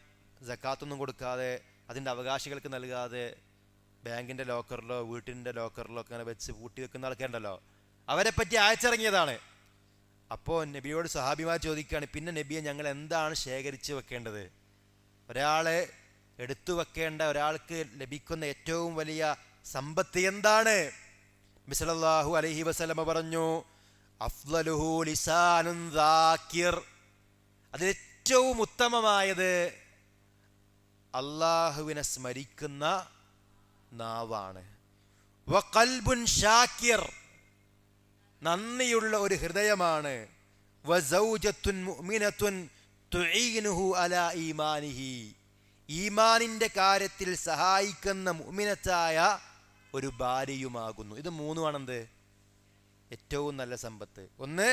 സക്കാത്തൊന്നും കൊടുക്കാതെ അതിൻ്റെ അവകാശികൾക്ക് നൽകാതെ ബാങ്കിൻ്റെ ലോക്കറിലോ വീട്ടിൻ്റെ ലോക്കറിലോ ഒക്കെ അങ്ങനെ വെച്ച് പൂട്ടി വെക്കുന്ന ആൾക്കാരുണ്ടല്ലോ, അവരെ പറ്റി അയച്ചിറങ്ങിയതാണ്. അപ്പോൾ നബിയോട് സഹാബിമാർ ചോദിക്കുകയാണ്, പിന്നെ നബിയെ ഞങ്ങൾ എന്താണ് ശേഖരിച്ച് വെക്കേണ്ടത്? ഒരാളെ എടുത്തു വെക്കേണ്ട, ഒരാൾക്ക് ലഭിക്കുന്ന ഏറ്റവും വലിയ സമ്പത്ത് എന്താണ്? നബി സല്ലല്ലാഹു അലൈഹി വസല്ലമ പറഞ്ഞു, അഫ്ളലുഹു ലിസാനുൻ ദാക്കിർ, അതിലേറ്റവും ഉത്തമമായത് അള്ളാഹുവിനെ സ്മരിക്കുന്ന നാവാണ്. വഖൽബുൻ ഷാക്കിർ, നന്ദിയുള്ള ഒരു ഹൃദയമാണ്. വസൗജത്തുൻ മുഅ്മിനത്തുൻ തുഈനുഹു അലാ ഈമാനിഹി, ഈമാനിൻ്റെ കാര്യത്തിൽ സഹായിക്കുന്ന മുഅ്മിനത്തായ ഒരു ഭാര്യയുമാകുന്നു. ഇത് മൂന്നുമാണെന്ത് ഏറ്റവും നല്ല സമ്പത്ത്. ഒന്ന്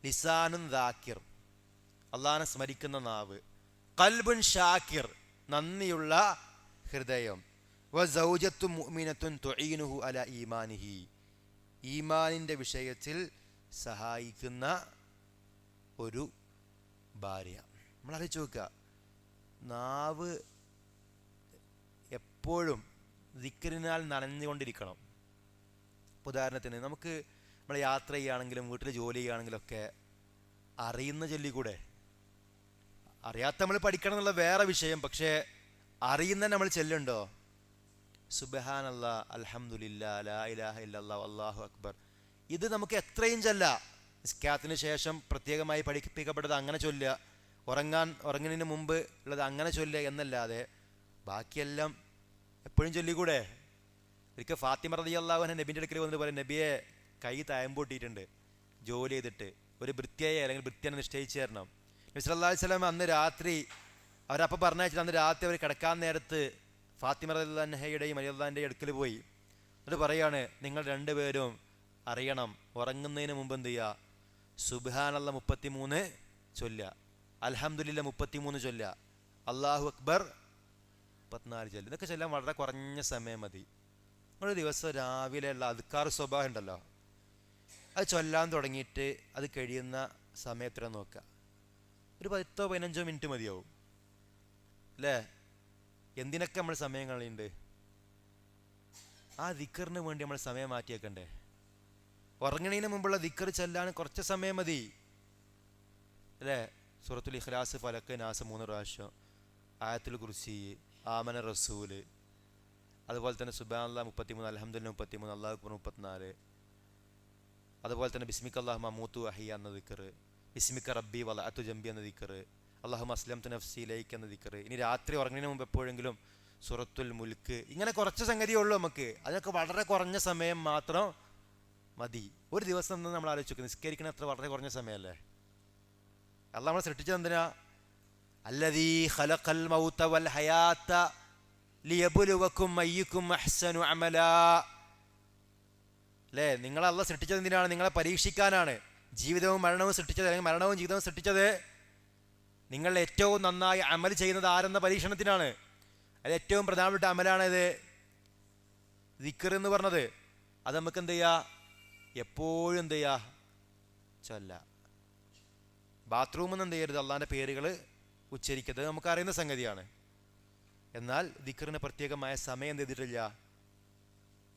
ലിസാനുൻ ദാക്കിർ, അള്ളാഹനെ സ്മരിക്കുന്ന നാവ്. ഖൽബുൻ ഷാക്കിർ, നന്ദിയുള്ള ഹൃദയം. വസൗജത്തു മുഅ്മിനത്തുൻ തുഈനുഹു അലാ ഈമാനിഹി, ഈമാനിൻ്റെ വിഷയത്തിൽ സഹായിക്കുന്ന ഒരു ഭാര്യ. നമ്മൾ ആലോചിച്ച് നോക്കുക, നാവ് എപ്പോഴും ദിക്റിനാൽ നനഞ്ഞുകൊണ്ടിരിക്കണം. ഉദാഹരണത്തിന് നമുക്ക് നമ്മൾ യാത്ര ചെയ്യുകയാണെങ്കിലും വീട്ടിൽ ജോലി ചെയ്യുകയാണെങ്കിലും ഒക്കെ അറിയുന്ന ചൊല്ലിക്കൂടെ? അറിയാത്ത നമ്മൾ പഠിക്കണം എന്നുള്ള വേറെ വിഷയം, പക്ഷേ അറിയുന്ന നമ്മൾ ചെല്ലുണ്ടോ? സുബ്ഹാനല്ലാഹ്, അൽഹംദുലില്ലാഹ്, ലാ ഇലാഹ ഇല്ലല്ലാഹ്, അല്ലാഹു അക്ബർ. ഇത് നമുക്ക് എത്രയും ചൊല്ലാം. നിസ്കാരത്തിന് ശേഷം പ്രത്യേകമായി പഠിപ്പിക്കപ്പെട്ടത് അങ്ങനെ ചൊല്ലുക, ഉറങ്ങുന്നതിന് മുമ്പ് ഉള്ളത് അങ്ങനെ ചൊല്ലുക എന്നല്ലാതെ ബാക്കിയെല്ലാം എപ്പോഴും ചൊല്ലിക്കൂടെ? ഒരിക്കൽ ഫാത്തിമ റളിയല്ലാഹു അൻഹ നബിൻ്റെ അടുക്കൽ വന്നിട്ട് പറയും, നബിയെ കൈ തയമ്പൊട്ടിയിട്ടുണ്ട്, ജോലി ചെയ്തിട്ട് ഒരു ഭൃത്യയെ അല്ലെങ്കിൽ ഭൃത്യനെ നിശ്ചയിച്ചു തരണം. നബി സല്ലല്ലാഹു അലൈഹി വസല്ലം അന്ന് രാത്രി അവരപ്പോൾ പറഞ്ഞയച്ചിട്ട് അന്ന് രാത്രി അവർ കിടക്കാൻ നേരത്ത് ഫാത്തിമ റളിയല്ലാഹു അൻഹയുടെയും അലിയുള്ളാഹിൻ്റെയും അടുക്കൽ പോയി. എന്നിട്ട് പറയാണ്, നിങ്ങൾ രണ്ടുപേരും അറിയണം, ഉറങ്ങുന്നതിന് മുമ്പ് എന്ത് ചെയ്യുക? സുബ്ഹാനല്ലാഹ് 33 ചൊല്ലുക, അൽഹംദുലില്ലാഹ് 33 ചൊല്ലുക, അല്ലാഹു അക്ബർ 34 ചൊല്ലുക. ഇതൊക്കെ ചൊല്ലാൻ വളരെ കുറഞ്ഞ സമയം മതി. ഒരു ദിവസം രാവിലെ ഉള്ള അദ്കാർ സ്വബാഹ് ഉണ്ടല്ലോ, അത് ചൊല്ലാൻ തുടങ്ങിയിട്ട് അത് കഴിയുന്ന സമയത്ര നോക്കുക, ഒരു 10-15 മിനിറ്റ് മതിയാവും അല്ലേ? എന്തിനൊക്കെ നമ്മൾ സമയം കളയുന്നുണ്ട്? ആ ദിക്കറിന് വേണ്ടി നമ്മൾ സമയം മാറ്റി വെക്കണ്ടേ? ഉറങ്ങണതിന് മുമ്പുള്ള ദിക്കർ ചൊല്ലാൻ കുറച്ച് സമയം മതി അല്ലേ? സൂറത്തുൽ ഇഖ്ലാസ്, ഫലക്ക്, നാസ് 3 പ്രാവശ്യം, ആയത്തുൽ കുർസി, ആമന റസൂല്, അതുപോലെ തന്നെ സുബ്ഹാനല്ലാഹ് 33, അൽഹംദുലില്ലാഹ് 33, അല്ലാഹു അക്ബർ 34, അതുപോലെ തന്നെ ബിസ്മിക അല്ലാഹുമ്മ അമൂതു വഅഹ്യ എന്ന ദിക്ർ, ബിസ്മിക റബ്ബി വലഅതു ജംബി എന്ന ദിക്ർ, അല്ലാഹുമ്മ അസ്ലംതു നഫ്സി ഇലൈക എന്ന ദിക്ർ. ഇനി രാത്രി ഉറങ്ങുന്നതിന് മുമ്പ് എപ്പോഴെങ്കിലും സൂറത്തുൽ മുൽക്ക്. ഇങ്ങനെ കുറച്ച് സംഗതിയേ ഉള്ളൂ നമുക്ക്. അതിനൊക്കെ വളരെ കുറഞ്ഞ സമയം മാത്രം മതി. ഒരു ദിവസം നിന്ന് നമ്മൾ ആലോചിച്ചു നിസ്കരിക്കണ എത്ര വളരെ കുറഞ്ഞ സമയമല്ലേ. അള്ളാഹ് നമ്മളെ സൃഷ്ടിച്ചത് എന്തിനാ? അല്ലദീ ഖലഖൽ മൗത വൽ ഹയാത ലിയബ്ലുവക്കും അയ്യുക്കും അഹ്സനു അമലാ. അല്ലേ, നിങ്ങളെ അള്ളാഹ് സൃഷ്ടിച്ചത് എന്തിനാണ്? നിങ്ങളെ പരീക്ഷിക്കാനാണ്. ജീവിതവും മരണവും സൃഷ്ടിച്ചത്, അല്ലെങ്കിൽ മരണവും ജീവിതവും സൃഷ്ടിച്ചത് നിങ്ങൾ ഏറ്റവും നന്നായി അമൽ ചെയ്യുന്നത് ആരെന്ന പരീക്ഷണത്തിനാണ്. അത് ഏറ്റവും പ്രധാനപ്പെട്ട അമലാണിത് ദിക്ർ എന്ന് പറഞ്ഞത്. അത് നമുക്ക് എന്ത് ചെയ്യുക? എപ്പോഴും എന്ത് ചെയ്യുക? ചൊല്ല. ബാത്റൂമിൽ നിന്ന് എന്ത് ചെയ്യരുത്? അള്ളാഹിൻ്റെ പേരുകൾ ഉച്ചരിക്കുന്നത് നമുക്കറിയുന്ന സംഗതിയാണ്. എന്നാൽ ദിക്റിന് പ്രത്യേകമായ സമയം എന്ത് ചെയ്തിട്ടില്ല?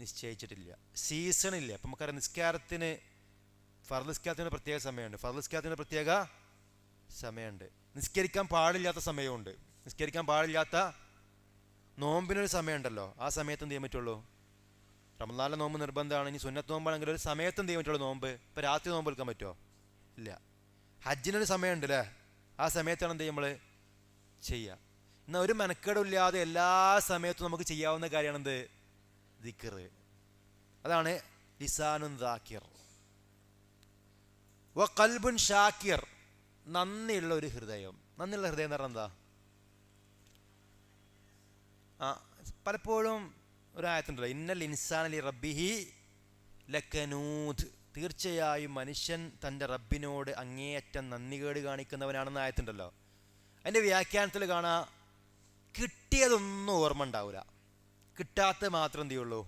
നിശ്ചയിച്ചിട്ടില്ല. സീസണില്ല. അപ്പം നമുക്കറിയാം നിസ്കാരത്തിന്, ഫർദ് നിസ്കാരത്തിന് പ്രത്യേക സമയമുണ്ട്, ഫർദ് നിസ്കാരത്തിന് പ്രത്യേക സമയമുണ്ട്, നിസ്കരിക്കാൻ പാടില്ലാത്ത സമയമുണ്ട്, നിസ്കരിക്കാൻ പാടില്ലാത്ത നോമ്പിനൊരു സമയമുണ്ടല്ലോ. ആ സമയത്ത് എന്ത് ചെയ്യാൻ പറ്റുള്ളൂ? റമദാനിലെ നോമ്പ് നിർബന്ധമാണ്. ഇനി സുന്നത്ത് നോമ്പാണെങ്കിൽ ഒരു സമയത്ത് എന്ത് ചെയ്യാൻ പറ്റുള്ളൂ? നോമ്പ്. ഇപ്പം രാത്രി നോമ്പ് എടുക്കാൻ പറ്റുമോ? ഇല്ല. ഹജ്ജിനൊരു സമയമുണ്ട് അല്ലേ? ആ സമയത്താണ് എന്ത് ചെയ്യും നമ്മൾ ചെയ്യുക. എന്നാൽ ഒരു മെനക്കേടില്ലാതെ എല്ലാ സമയത്തും നമുക്ക് ചെയ്യാവുന്ന കാര്യമാണെന്ത്? ദിക്ർ. അതാണ് ലിസാനുൻ ദാക്കിർ വ ഖൽബുൻ ഷാക്കിർ. നന്ദിയുള്ള ഒരു ഹൃദയം. നന്ദിയുള്ള ഹൃദയം എന്ന് പറഞ്ഞാൽ എന്താ? പലപ്പോഴും ഒരു ആയത്തുണ്ടല്ലോ, ഇന്നൽ ഇൻസാന ലി റബ്ബിഹി ലകനൂദ്. തീർച്ചയായും മനുഷ്യൻ തൻ്റെ റബ്ബിനോട് അങ്ങേയറ്റം നന്ദികേട് കാണിക്കുന്നവനാണെന്ന് ആയത്തുണ്ടല്ലോ. അതിൻ്റെ വ്യാഖ്യാനത്തിൽ കാണാ കിട്ടിയതൊന്നും ഓർമ്മ ഉണ്ടാവില്ല, കിട്ടാത്ത മാത്രം എന്ത് ചെയ്യുള്ളൂ?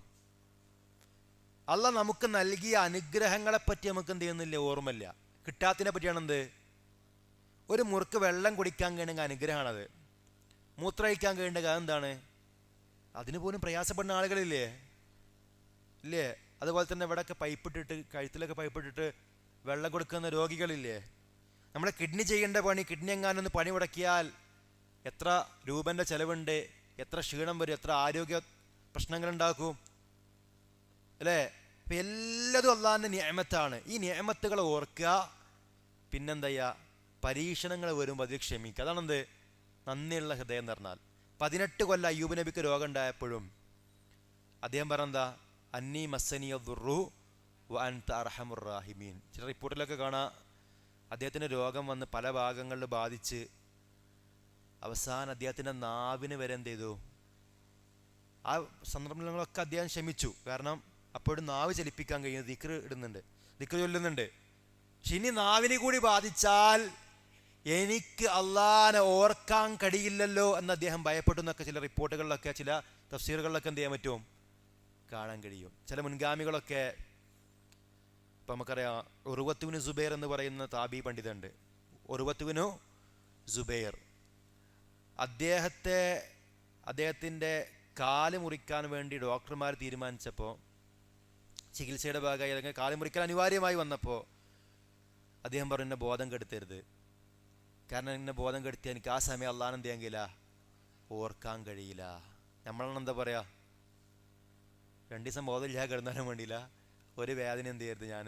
അള്ളാഹ് നമുക്ക് നൽകിയ അനുഗ്രഹങ്ങളെപ്പറ്റി നമുക്ക് എന്ത് ചെയ്യുന്നില്ല? ഓർമ്മയില്ല. കിട്ടാത്തതിനെ പറ്റിയാണ് എന്ത്? ഒരു മുറുക്ക് വെള്ളം കുടിക്കാൻ കഴിയണമെങ്കിൽ അനുഗ്രഹമാണത്. മൂത്രമൊഴിക്കാൻ കഴിയേണ്ടത് അതെന്താണ്? അതിന് പോലും പ്രയാസപ്പെടുന്ന ആളുകളില്ലേ? ഇല്ലേ? അതുപോലെ തന്നെ ഇവിടെയൊക്കെ പൈപ്പിട്ടിട്ട്, കഴുത്തിലൊക്കെ പൈപ്പിട്ടിട്ട് വെള്ളം കൊടുക്കുന്ന രോഗികളില്ലേ? നമ്മളെ കിഡ്നി ചെയ്യേണ്ട പണി, കിഡ്നി എങ്ങാനൊന്ന് പണി മുടക്കിയാൽ എത്ര രൂപൻ്റെ ചിലവുണ്ട്, എത്ര ക്ഷീണം വരും, എത്ര ആരോഗ്യ പ്രശ്നങ്ങളുണ്ടാക്കും അല്ലേ? ഇപ്പം എല്ലാതും അള്ളാഹിൻ്റെ നിഅമത്താണ്. ഈ നിഅമത്തുകളെ ഓർക്കുക. പിന്നെന്താ ചെയ്യുക? പരീക്ഷണങ്ങൾ വരുമ്പോൾ അതിൽ ക്ഷമിക്കുക. അതാണെന്ത്? നന്ദിയുള്ള ഹൃദയം എന്ന് പറഞ്ഞാൽ. 18 കൊല്ലം അയ്യൂബ് നബിക്ക് രോഗം ഉണ്ടായപ്പോഴും അദ്ദേഹം പറഞ്ഞെന്താ? അന്നി മസ്സനിയ ദുർറു വ അൻത അർഹമുർ റാഹിമീൻ. ചില റിപ്പോർട്ടിലൊക്കെ കാണാം അദ്ദേഹത്തിന് രോഗം വന്ന് പല ഭാഗങ്ങളിൽ ബാധിച്ച് അവസാനം അദ്ദേഹത്തിൻ്റെ നാവിന് വരെ എന്ത് ചെയ്തു? ആ സന്ദർഭങ്ങളൊക്കെ അദ്ദേഹം ക്ഷമിച്ചു. കാരണം അപ്പോഴും നാവ് ചലിപ്പിക്കാൻ കഴിയുന്നത് ദിക്ർ ഇടുന്നുണ്ട്, ദിക്ർ ചൊല്ലുന്നുണ്ട്. പക്ഷെ ഇനി നാവിനെ കൂടി ബാധിച്ചാൽ എനിക്ക് അള്ളാനെ ഓർക്കാൻ കഴിയില്ലല്ലോ എന്ന് അദ്ദേഹം ഭയപ്പെട്ടു എന്നൊക്കെ ചില റിപ്പോർട്ടുകളിലൊക്കെ, ചില തഫ്സീറുകളിലൊക്കെ എന്ത് ചെയ്യാൻ പറ്റും? കാണാൻ കഴിയും. ചില മുൻഗാമികളൊക്കെ, ഇപ്പം നമുക്കറിയാം ഉർവത്തുബ്നു സുബൈർ എന്ന് പറയുന്ന താബി പണ്ഡിതനുണ്ട്. ഉർവത്തുബ്നു സുബൈർ അദ്ദേഹത്തിൻ്റെ കാല് മുറിക്കാൻ വേണ്ടി ഡോക്ടർമാർ തീരുമാനിച്ചപ്പോൾ, ചികിത്സയുടെ ഭാഗമായി അല്ലെങ്കിൽ കാല് മുറിക്കാൻ അനിവാര്യമായി വന്നപ്പോൾ അദ്ദേഹം പറഞ്ഞു എന്നെ ബോധം കെടുത്തരുത്. കാരണം എന്നെ ബോധം കെടുത്തിയാൽ എനിക്ക് ആ സമയം അള്ളാഹനെ എന്ത് ചെയ്യാൻ കഴിയില്ല? ഓർക്കാൻ കഴിയില്ല. നമ്മളെന്താ എന്താ പറയുക? 2 ദിവസം ബോധമില്ലാതെ കിടന്നാലും വേണ്ടിയില്ല, ഒരു വേദന എന്ത് ചെയ്യരുത്, ഞാൻ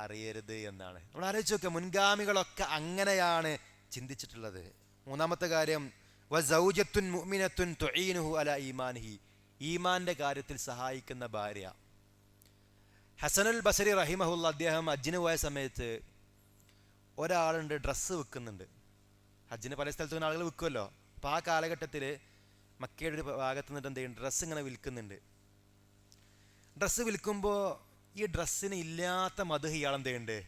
അറിയരുത് എന്നാണ്. നമ്മൾ ആലോചിച്ച് നോക്കുക, മുൻഗാമികളൊക്കെ അങ്ങനെയാണ് ചിന്തിച്ചിട്ടുള്ളത്. മൂന്നാമത്തെ കാര്യം വസൗജത്തുൻ മുഅ്മിനത്തുൻ തുഈനുഹു അലാ ഈമാനിഹി. ഈമാന്റെ കാര്യത്തിൽ സഹായിക്കുന്ന ഭാര്യ. ഹസനുൽ ബസരി റഹിമഹുല്ല അദ്ദേഹം ഹജ്ജിന് പോയ സമയത്ത് ഒരാളുണ്ട് ഡ്രസ്സ് വിൽക്കുന്നുണ്ട്. ഹജ്ജിന് പല സ്ഥലത്തും ആളുകൾ വിൽക്കുമല്ലോ. അപ്പോൾ ആ കാലഘട്ടത്തിൽ മക്കയുടെ ഒരു ഭാഗത്ത് നിന്നിട്ട് എന്ത് ചെയ്യും? ഡ്രസ്സ് ഇങ്ങനെ വിൽക്കുന്നുണ്ട്. ഡ്രസ്സ് വിൽക്കുമ്പോൾ ഈ ഡ്രസ്സിന് ഇല്ലാത്ത മദ്ഹ് ഇയാൾ എന്ത് ചെയ്യുന്നുണ്ട്?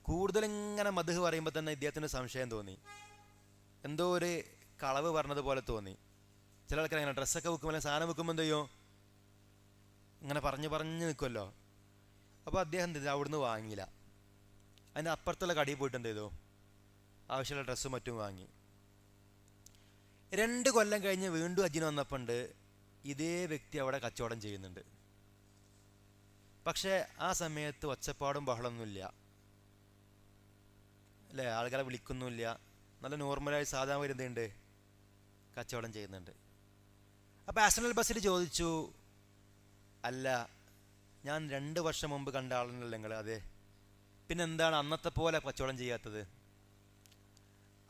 കൂടുതലിങ്ങനെ മദ്ഹ് പറയുമ്പോൾ തന്നെ ഇദ്ദേഹത്തിന് സംശയം തോന്നി, എന്തോ ഒരു കളവ് പറഞ്ഞതുപോലെ തോന്നി. ചില ആൾക്കാർ അങ്ങനെ ഡ്രസ്സൊക്കെ വെക്കുമ്പോൾ അല്ലെങ്കിൽ സാധനം വെക്കുമ്പോൾ എന്ത് ചെയ്യും? ഇങ്ങനെ പറഞ്ഞ് നിൽക്കുമല്ലോ. അപ്പോൾ അദ്ദേഹം എന്ത് ചെയ്തു? അവിടുന്ന് വാങ്ങിയില്ല. അതിൻ്റെ അപ്പുറത്തുള്ള കടയിൽ പോയിട്ട് എന്ത് ചെയ്തു? ആവശ്യമുള്ള ഡ്രസ്സും മറ്റും വാങ്ങി. 2 കൊല്ലം കഴിഞ്ഞ് വീണ്ടും ഹജ്ജിന് വന്നപ്പോണ്ട് ഇതേ വ്യക്തി അവിടെ കച്ചവടം ചെയ്യുന്നുണ്ട്. പക്ഷേ ആ സമയത്ത് ഒച്ചപ്പാടും ബഹളമൊന്നുമില്ല അല്ലേ? ആളുകളെ വിളിക്കുന്നുമില്ല. നല്ല നോർമലായി സാധാരണ എന്തുണ്ട്? കച്ചവടം ചെയ്യുന്നുണ്ട്. അപ്പോൾ ഹസനുൽ ബസരി ചോദിച്ചു, അല്ല ഞാൻ 2 വർഷം മുമ്പ് കണ്ട ആളെന്നല്ലേ നിങ്ങൾ? അതെ. പിന്നെ എന്താണ് അന്നത്തെ പോലെ കച്ചവടം ചെയ്യാത്തത്?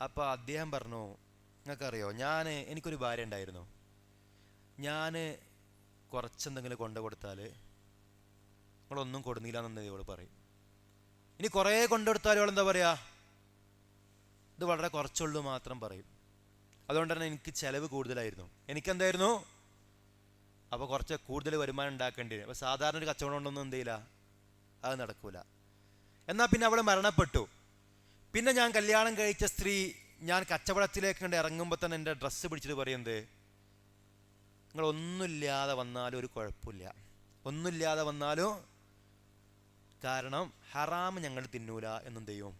അപ്പോൾ അദ്ദേഹം പറഞ്ഞു, നിങ്ങൾക്കറിയോ, എനിക്കൊരു ഭാര്യ ഉണ്ടായിരുന്നു. ഞാൻ കുറച്ചെന്തെങ്കിലും കൊണ്ടു കൊടുത്താൽ നിങ്ങളൊന്നും കൊടുന്നില്ല എന്ന് ഇവള് പറയും. ഇനി കുറേ കൊണ്ടെടുത്താൽ ഇവൾ എന്താ പറയുക, ഇത് വളരെ കുറച്ചുള്ളൂ മാത്രം പറയും. അതുകൊണ്ട് തന്നെ എനിക്ക് ചിലവ് കൂടുതലായിരുന്നു, എനിക്കെന്തായിരുന്നു അപ്പോൾ കുറച്ച് കൂടുതൽ വരുമാനം ഉണ്ടാക്കേണ്ടി വരും. അപ്പോൾ സാധാരണ ഒരു കച്ചവടം കൊണ്ടൊന്നും എന്ത് ചെയ്യില്ല, അത് നടക്കൂല. എന്നാൽ പിന്നെ അവൾ മരണപ്പെട്ടു. പിന്നെ ഞാൻ കല്യാണം കഴിച്ച സ്ത്രീ ഞാൻ കച്ചവടത്തിലേക്ക് കണ്ട് ഇറങ്ങുമ്പോൾ തന്നെ എൻ്റെ ഡ്രസ്സ് പിടിച്ചിട്ട് പറയുന്നത്, നിങ്ങൾ ഒന്നുമില്ലാതെ വന്നാലും ഒരു കുഴപ്പമില്ല, ഒന്നുമില്ലാതെ വന്നാലും, കാരണം ഹറാം ഞങ്ങൾ തിന്നൂല എന്നും ദൈവം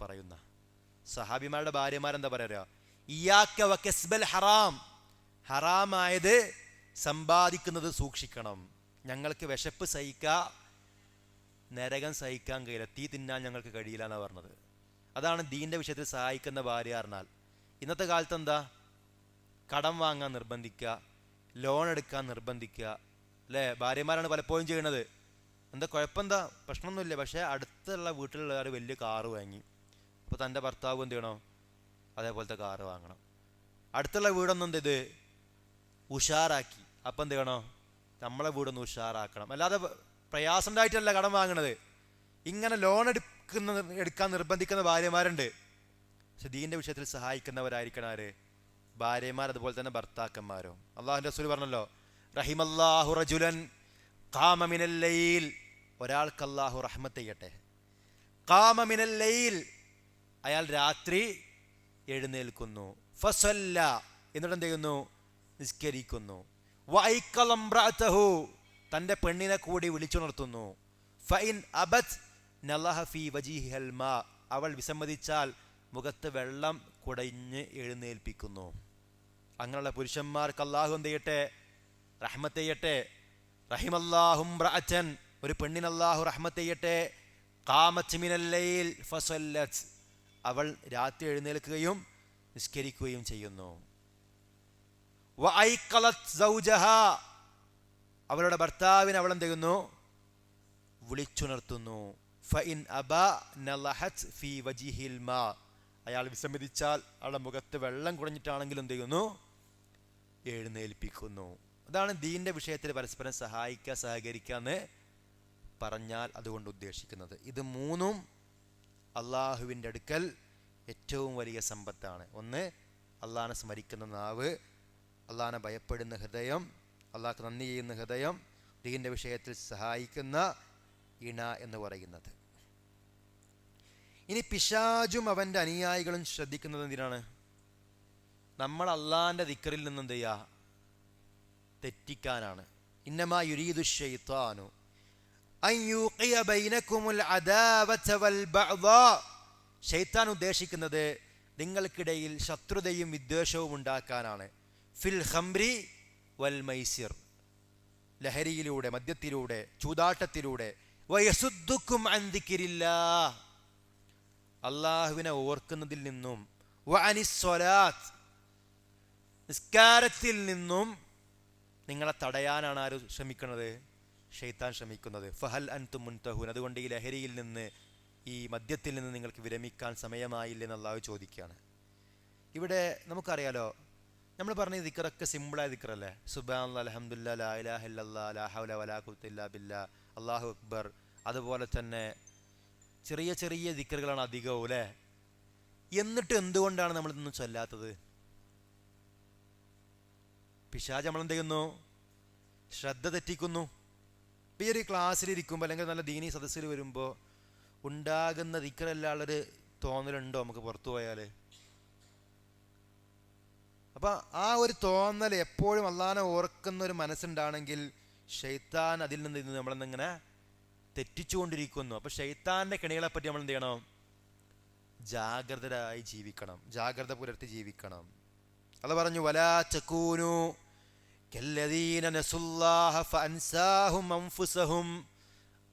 പറയുന്ന സഹാബിമാരുടെ ഭാര്യമാരെന്താ പറയാ, ഇയ്യാക്ക വകസ്ബൽ ഹറാം, ഹറാമായത് സമ്പാദിക്കുന്നത് സൂക്ഷിക്കണം, ഞങ്ങൾക്ക് വിശപ്പ് സഹിക്കാൻ, നരകം സഹിക്കാൻ കഴിയില്ല, തീ തിന്നാൻ ഞങ്ങൾക്ക് കഴിയില്ല എന്നാണ് പറഞ്ഞത്. അതാണ് ദീൻ്റെ വിഷയത്തിൽ സഹായിക്കുന്ന ഭാര്യ പറഞ്ഞാൽ. ഇന്നത്തെ കാലത്ത് എന്താ, കടം വാങ്ങാൻ നിർബന്ധിക്കുക, ലോൺ എടുക്കാൻ നിർബന്ധിക്കുക, അല്ലേ? ഭാര്യമാരാണ് പലപ്പോഴും ചെയ്യണത്. എന്താ കുഴപ്പമെന്താ, പ്രശ്നമൊന്നുമില്ല, പക്ഷേ അടുത്തുള്ള വീട്ടിലുള്ളവർ വലിയ കാറ് വാങ്ങി, അപ്പോൾ തൻ്റെ ഭർത്താവ് എന്ത് ചെയ്യണം, അതേപോലത്തെ കാറ് വാങ്ങണം. അടുത്തുള്ള വീടൊന്നും എന്ത് ചെയ്ത് ഉഷാറാക്കി, അപ്പം എന്ത് ചെയ്യണം, നമ്മളെ വീടൊന്ന് ഉഷാറാക്കണം. അല്ലാതെ പ്രയാസം ഉണ്ടായിട്ടല്ല കടം വാങ്ങണത്. ഇങ്ങനെ ലോൺ എടുക്കാൻ നിർബന്ധിക്കുന്ന ഭാര്യമാരുണ്ട്. പക്ഷെ ദീൻ്റെ വിഷയത്തിൽ സഹായിക്കുന്നവരായിരിക്കണം ആര്, ഭാര്യമാർ, അതുപോലെ തന്നെ ഭർത്താക്കന്മാരും. അള്ളാഹുവിൻ്റെ റസൂൽ പറഞ്ഞല്ലോ, റഹിമല്ലാഹു റജുലൻ ഖാമ മിനൽ ലൈൽ, ഒരാൾക്ക് അള്ളാഹു റഹ്മത്ത് ചെയ്യട്ടെ, ഖാമ മിനൽ ലൈൽ, അയാൾ രാത്രി എഴുന്നേൽക്കുന്നു, ഫസല്ല, എന്നിട്ട് എന്ത് ചെയ്യുന്നു, നിസ്കരിക്കുന്നു, വഐക്കല ഇംറഅതഹു, തൻ്റെ പെണ്ണിനെ കൂടി വിളിച്ചുണർത്തുന്നു, ഫഇൻ അബത് നലഹ ഫീ വജിഹിൽ മാ, അവൾ വിസമ്മതിച്ചാൽ മുഖത്ത് വെള്ളം കുടഞ്ഞ് എഴുന്നേൽപ്പിക്കുന്നു. അങ്ങനെയുള്ള പുരുഷന്മാർക്ക് അള്ളാഹു എന്ത് ചെയ്യട്ടെ, റഹ്മത്ത് ചെയ്യട്ടെ. റഹിമല്ലാഹു ഇംറഅതൻ, ഒരു പെണ്ണിന് അള്ളാഹു റഹ്മത്ത് ചെയ്യട്ടെ, ഖാമത് മിനൽ ലൈൽ ഫസല്ലത്, അവൾ രാത്രി എഴുന്നേൽക്കുകയും നിസ്കരിക്കുകയും ചെയ്യുന്നു. വഐഖലത് സൗജഹ, അവളുടെ ഭർത്താവിനെ അവൾ എന്ത് ചെയ്യുന്നു, വിളിച്ചുണർത്തുന്നു. ഫഇൻ അബ നലഹത് ഫീ വജിഹിൽ മാ, അയാൾ വിസമ്മതിച്ചാൽ അവളുടെ മുഖത്ത് വെള്ളം കുടഞ്ഞിട്ടാണെങ്കിലും എന്ത് ചെയ്യുന്നു, എഴുന്നേൽപ്പിക്കുന്നു. അതാണ് ദീൻ്റെ വിഷയത്തിൽ പരസ്പരം സഹായിക്കുക, സഹകരിക്കുക എന്ന് പറഞ്ഞാൽ അതുകൊണ്ട് ഉദ്ദേശിക്കുന്നത്. ഇത് മൂന്നും അള്ളാഹുവിൻ്റെ അടുക്കൽ ഏറ്റവും വലിയ സമ്പത്താണ്. ഒന്ന്, അള്ളാഹിനെ സ്മരിക്കുന്ന നാവ്, അള്ളാഹിനെ ഭയപ്പെടുന്ന ഹൃദയം, അള്ളാഹ്ക്ക് നന്ദി ചെയ്യുന്ന ഹൃദയം, ദീൻ്റെ വിഷയത്തിൽ സഹായിക്കുന്ന ഇണ എന്ന് പറയുന്നത്. ഇനി പിശാചും അവൻ്റെ അനുയായികളും ശ്രദ്ധിക്കുന്നത് എന്തിനാണ്, നമ്മൾ അള്ളാഹിൻ്റെ ദിക്റിൽ നിന്ന് എന്ത് ചെയ്യുക, തെറ്റിക്കാനാണ്. ഇന്നമാ യുരീദു ശൈത്താനു അൻ യൂഖിയ ബൈനകുമുൽ അദാവത വൽ ബഅദാ, ശൈത്താൻ ഉദ്ദേശിക്കുന്നത് നിങ്ങൾക്കിടയിൽ ശത്രുതയും വിദ്വേഷവും ഉണ്ടാക്കാനാണ്. ഫിൽ ഖംറി വൽ മൈസിർ, ലഹരിയിലൂടെ, മദ്യത്തിലൂടെ, ചൂതാട്ടത്തിലൂടെ, വയസുദ്ദുക്കും അൻ ദിക്രില്ലാഹ്, അള്ളാഹുവിനെ ഓർക്കുന്നതിൽ നിന്നും, വഅനിസ്സലാത്ത്, നിസ്കാരത്തിൽ നിന്നും നിങ്ങളെ തടയാനാണ് ആര് ശ്രമിക്കുന്നത്, ഷെയ്ത്താൻ ശ്രമിക്കുന്നത്. ഫഹൽ അൻതും മുൻതഹൂൻ, അതുകൊണ്ട് ഈ ലഹരിയിൽ നിന്ന്, ഈ മദ്യത്തിൽ നിന്ന് നിങ്ങൾക്ക് വിരമിക്കാൻ സമയമായില്ലെന്ന് അള്ളാഹു ചോദിക്കുകയാണ്. ഇവിടെ നമുക്കറിയാലോ, നമ്മൾ പറഞ്ഞ ദിക്റൊക്കെ സിമ്പിളായ ദിക്റല്ലേ, സുബ്ഹാനല്ലാഹ്, അൽഹംദുലില്ലാഹ്, ലാ ഇലാഹ ഇല്ലല്ലാഹ്, ലാ ഹൗല വലാ ഖുവത ഇല്ലാ ബില്ലാഹ്, അല്ലാഹു അക്ബർ, അതുപോലെ തന്നെ ചെറിയ ചെറിയ ദിക്റുകളാണ് അധികവും അല്ലേ. എന്നിട്ട് എന്തുകൊണ്ടാണ് നമ്മളിതൊന്നും ചൊല്ലാത്തത്? പിശാച് നമ്മളെന്ത് ചെയ്യുന്നു, ശ്രദ്ധ തെറ്റിക്കുന്നു. ഈ ഒരു ക്ലാസ്സിലിരിക്കുമ്പോൾ അല്ലെങ്കിൽ നല്ല ദീനി സദസ്സിൽ വരുമ്പോൾ ഉണ്ടാകുന്ന ദിക്റല്ലാളൊരു തോന്നലുണ്ടോ നമുക്ക് പുറത്തു പോയാൽ? അപ്പം ആ ഒരു തോന്നൽ എപ്പോഴും അള്ളാഹനെ ഓർക്കുന്ന ഒരു മനസ്സുണ്ടാണെങ്കിൽ ഷെയ്ത്താൻ അതിൽ നിന്ന് നമ്മളെന്നിങ്ങനെ തെറ്റിച്ചുകൊണ്ടിരിക്കുന്നു. അപ്പം ഷെയ്ത്താൻ്റെ കെണികളെപ്പറ്റി നമ്മൾ എന്ത് ചെയ്യണം, ജാഗ്രതരായി ജീവിക്കണം, ജാഗ്രത പുലർത്തി ജീവിക്കണം. അത് പറഞ്ഞു, വലാ തകൂനു കല്ലദീന നസുല്ലാഹ ഫഅൻസാഹും അൻഫുസഹും,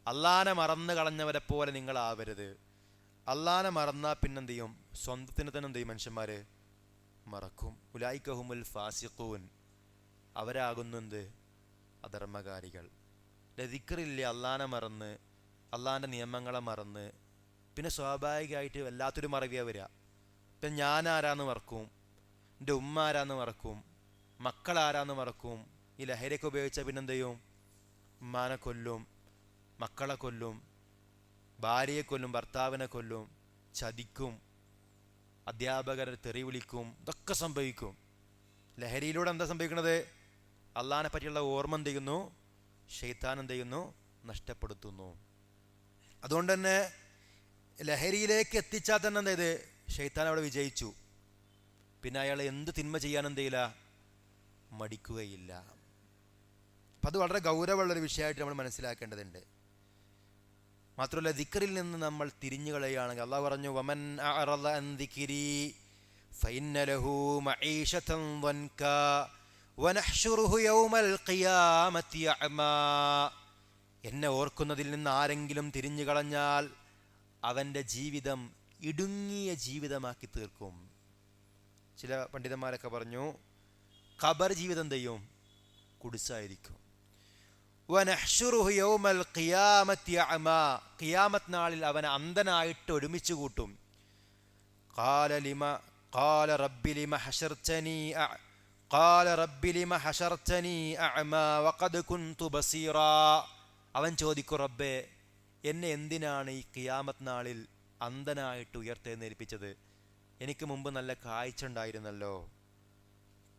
അള്ളാഹനെ മറന്നു കളഞ്ഞവരെ പോലെ നിങ്ങളാവരുത്. അള്ളാഹനെ മറന്നാൽ പിന്നെന്ത് ചെയ്യും, സ്വന്തത്തിന് തന്നെ എന്ത് ചെയ്യും, മനുഷ്യന്മാർ മറക്കും. ഉലൈക ഹുമുൽ ഫാസിഖൂൻ, അവരാകുന്നു എന്ത്, അധർമ്മകാരികൾ. ദിക്റില്ല, അള്ളാഹനെ മറന്ന്, അള്ളാഹിൻ്റെ നിയമങ്ങളെ മറന്ന്, പിന്നെ സ്വാഭാവികമായിട്ട് വല്ലാത്തൊരു മറവിയാ വരിക. ഇപ്പം ഞാൻ ആരാന്ന് മറക്കും, എൻ്റെ ഉമ്മ ആരാന്ന് മറക്കും, മക്കളാരാന്ന് മറക്കും. ഈ ലഹരിയൊക്കെ ഉപയോഗിച്ചാൽ പിന്നെന്ത് ചെയ്യും, ഉമ്മാനെ കൊല്ലും, മക്കളെ കൊല്ലും, ഭാര്യയെ കൊല്ലും, ഭർത്താവിനെ കൊല്ലും, ചതിക്കും, അധ്യാപകരെ തെറി വിളിക്കും, ഇതൊക്കെ സംഭവിക്കും. ലഹരിയിലൂടെ എന്താ സംഭവിക്കുന്നത്? അള്ളാഹിനെ പറ്റിയുള്ള ഓർമ്മ എന്ത് ചെയ്യുന്നു? ശൈത്താൻ എന്ത് ചെയ്യുന്നു? നഷ്ടപ്പെടുത്തുന്നു. അതുകൊണ്ട് തന്നെ ലഹരിയിലേക്ക് എത്തിച്ചാൽ തന്നെ എന്ത് ചെയ്ത് ശൈത്താൻ അവിടെ വിജയിച്ചു. പിന്നെ അയാൾ എന്ത് തിന്മ ചെയ്യാൻ എന്ത് ചെയ്യില്ല? മടിക്കുകയില്ല. അപ്പം അത് വളരെ ഗൗരവമുള്ളൊരു വിഷയമായിട്ട് നമ്മൾ മനസ്സിലാക്കേണ്ടതുണ്ട്. മാത്രമല്ല, ദിക്റിൽ നിന്ന് നമ്മൾ തിരിഞ്ഞു കളയുകയാണെങ്കിൽ അള്ളാഹു പറഞ്ഞു, വമൻ അഅറദ അൻ ദിക്രി ഫഇന്ന ലഹു മഈശതൻ ദൻകാ വനഹ്ശുറുഹു യൗമൽ ഖിയാമത്തി അഅമാ. എന്നെ ഓർക്കുന്നതിൽ നിന്ന് ആരെങ്കിലും തിരിഞ്ഞു കളഞ്ഞാൽ അവൻ്റെ ജീവിതം ഇടുങ്ങിയ ജീവിതമാക്കി തീർക്കും. ചില പണ്ഡിതന്മാരൊക്കെ പറഞ്ഞു, ഖബർ ജീവിതം ചെയ്യും, കുടിസായിരിക്കും. വനഹ്ശുറുഹു യൗമൽ ഖിയാമത്തി അഅമാ. ഖിയാമത്ത് നാളിൽ അവനെ അന്ധനായിട്ട് ഒരുമിച്ച് കൂട്ടും. ഖാല റബ്ബി ലിമ ഹശർതനി അഅമാ വഖദ് കുൻതു ബസീറാ. അവൻ ചോദിക്കും, റബ്ബേ, എന്നെ എന്തിനാണ് ഈ ഖിയാമത്ത് നാളിൽ അന്ധനായിട്ട് ഉയർത്തെഴുന്നേൽപ്പിച്ചത്? എനിക്ക് മുമ്പ് നല്ല കാഴ്ച ഉണ്ടായിരുന്നല്ലോ.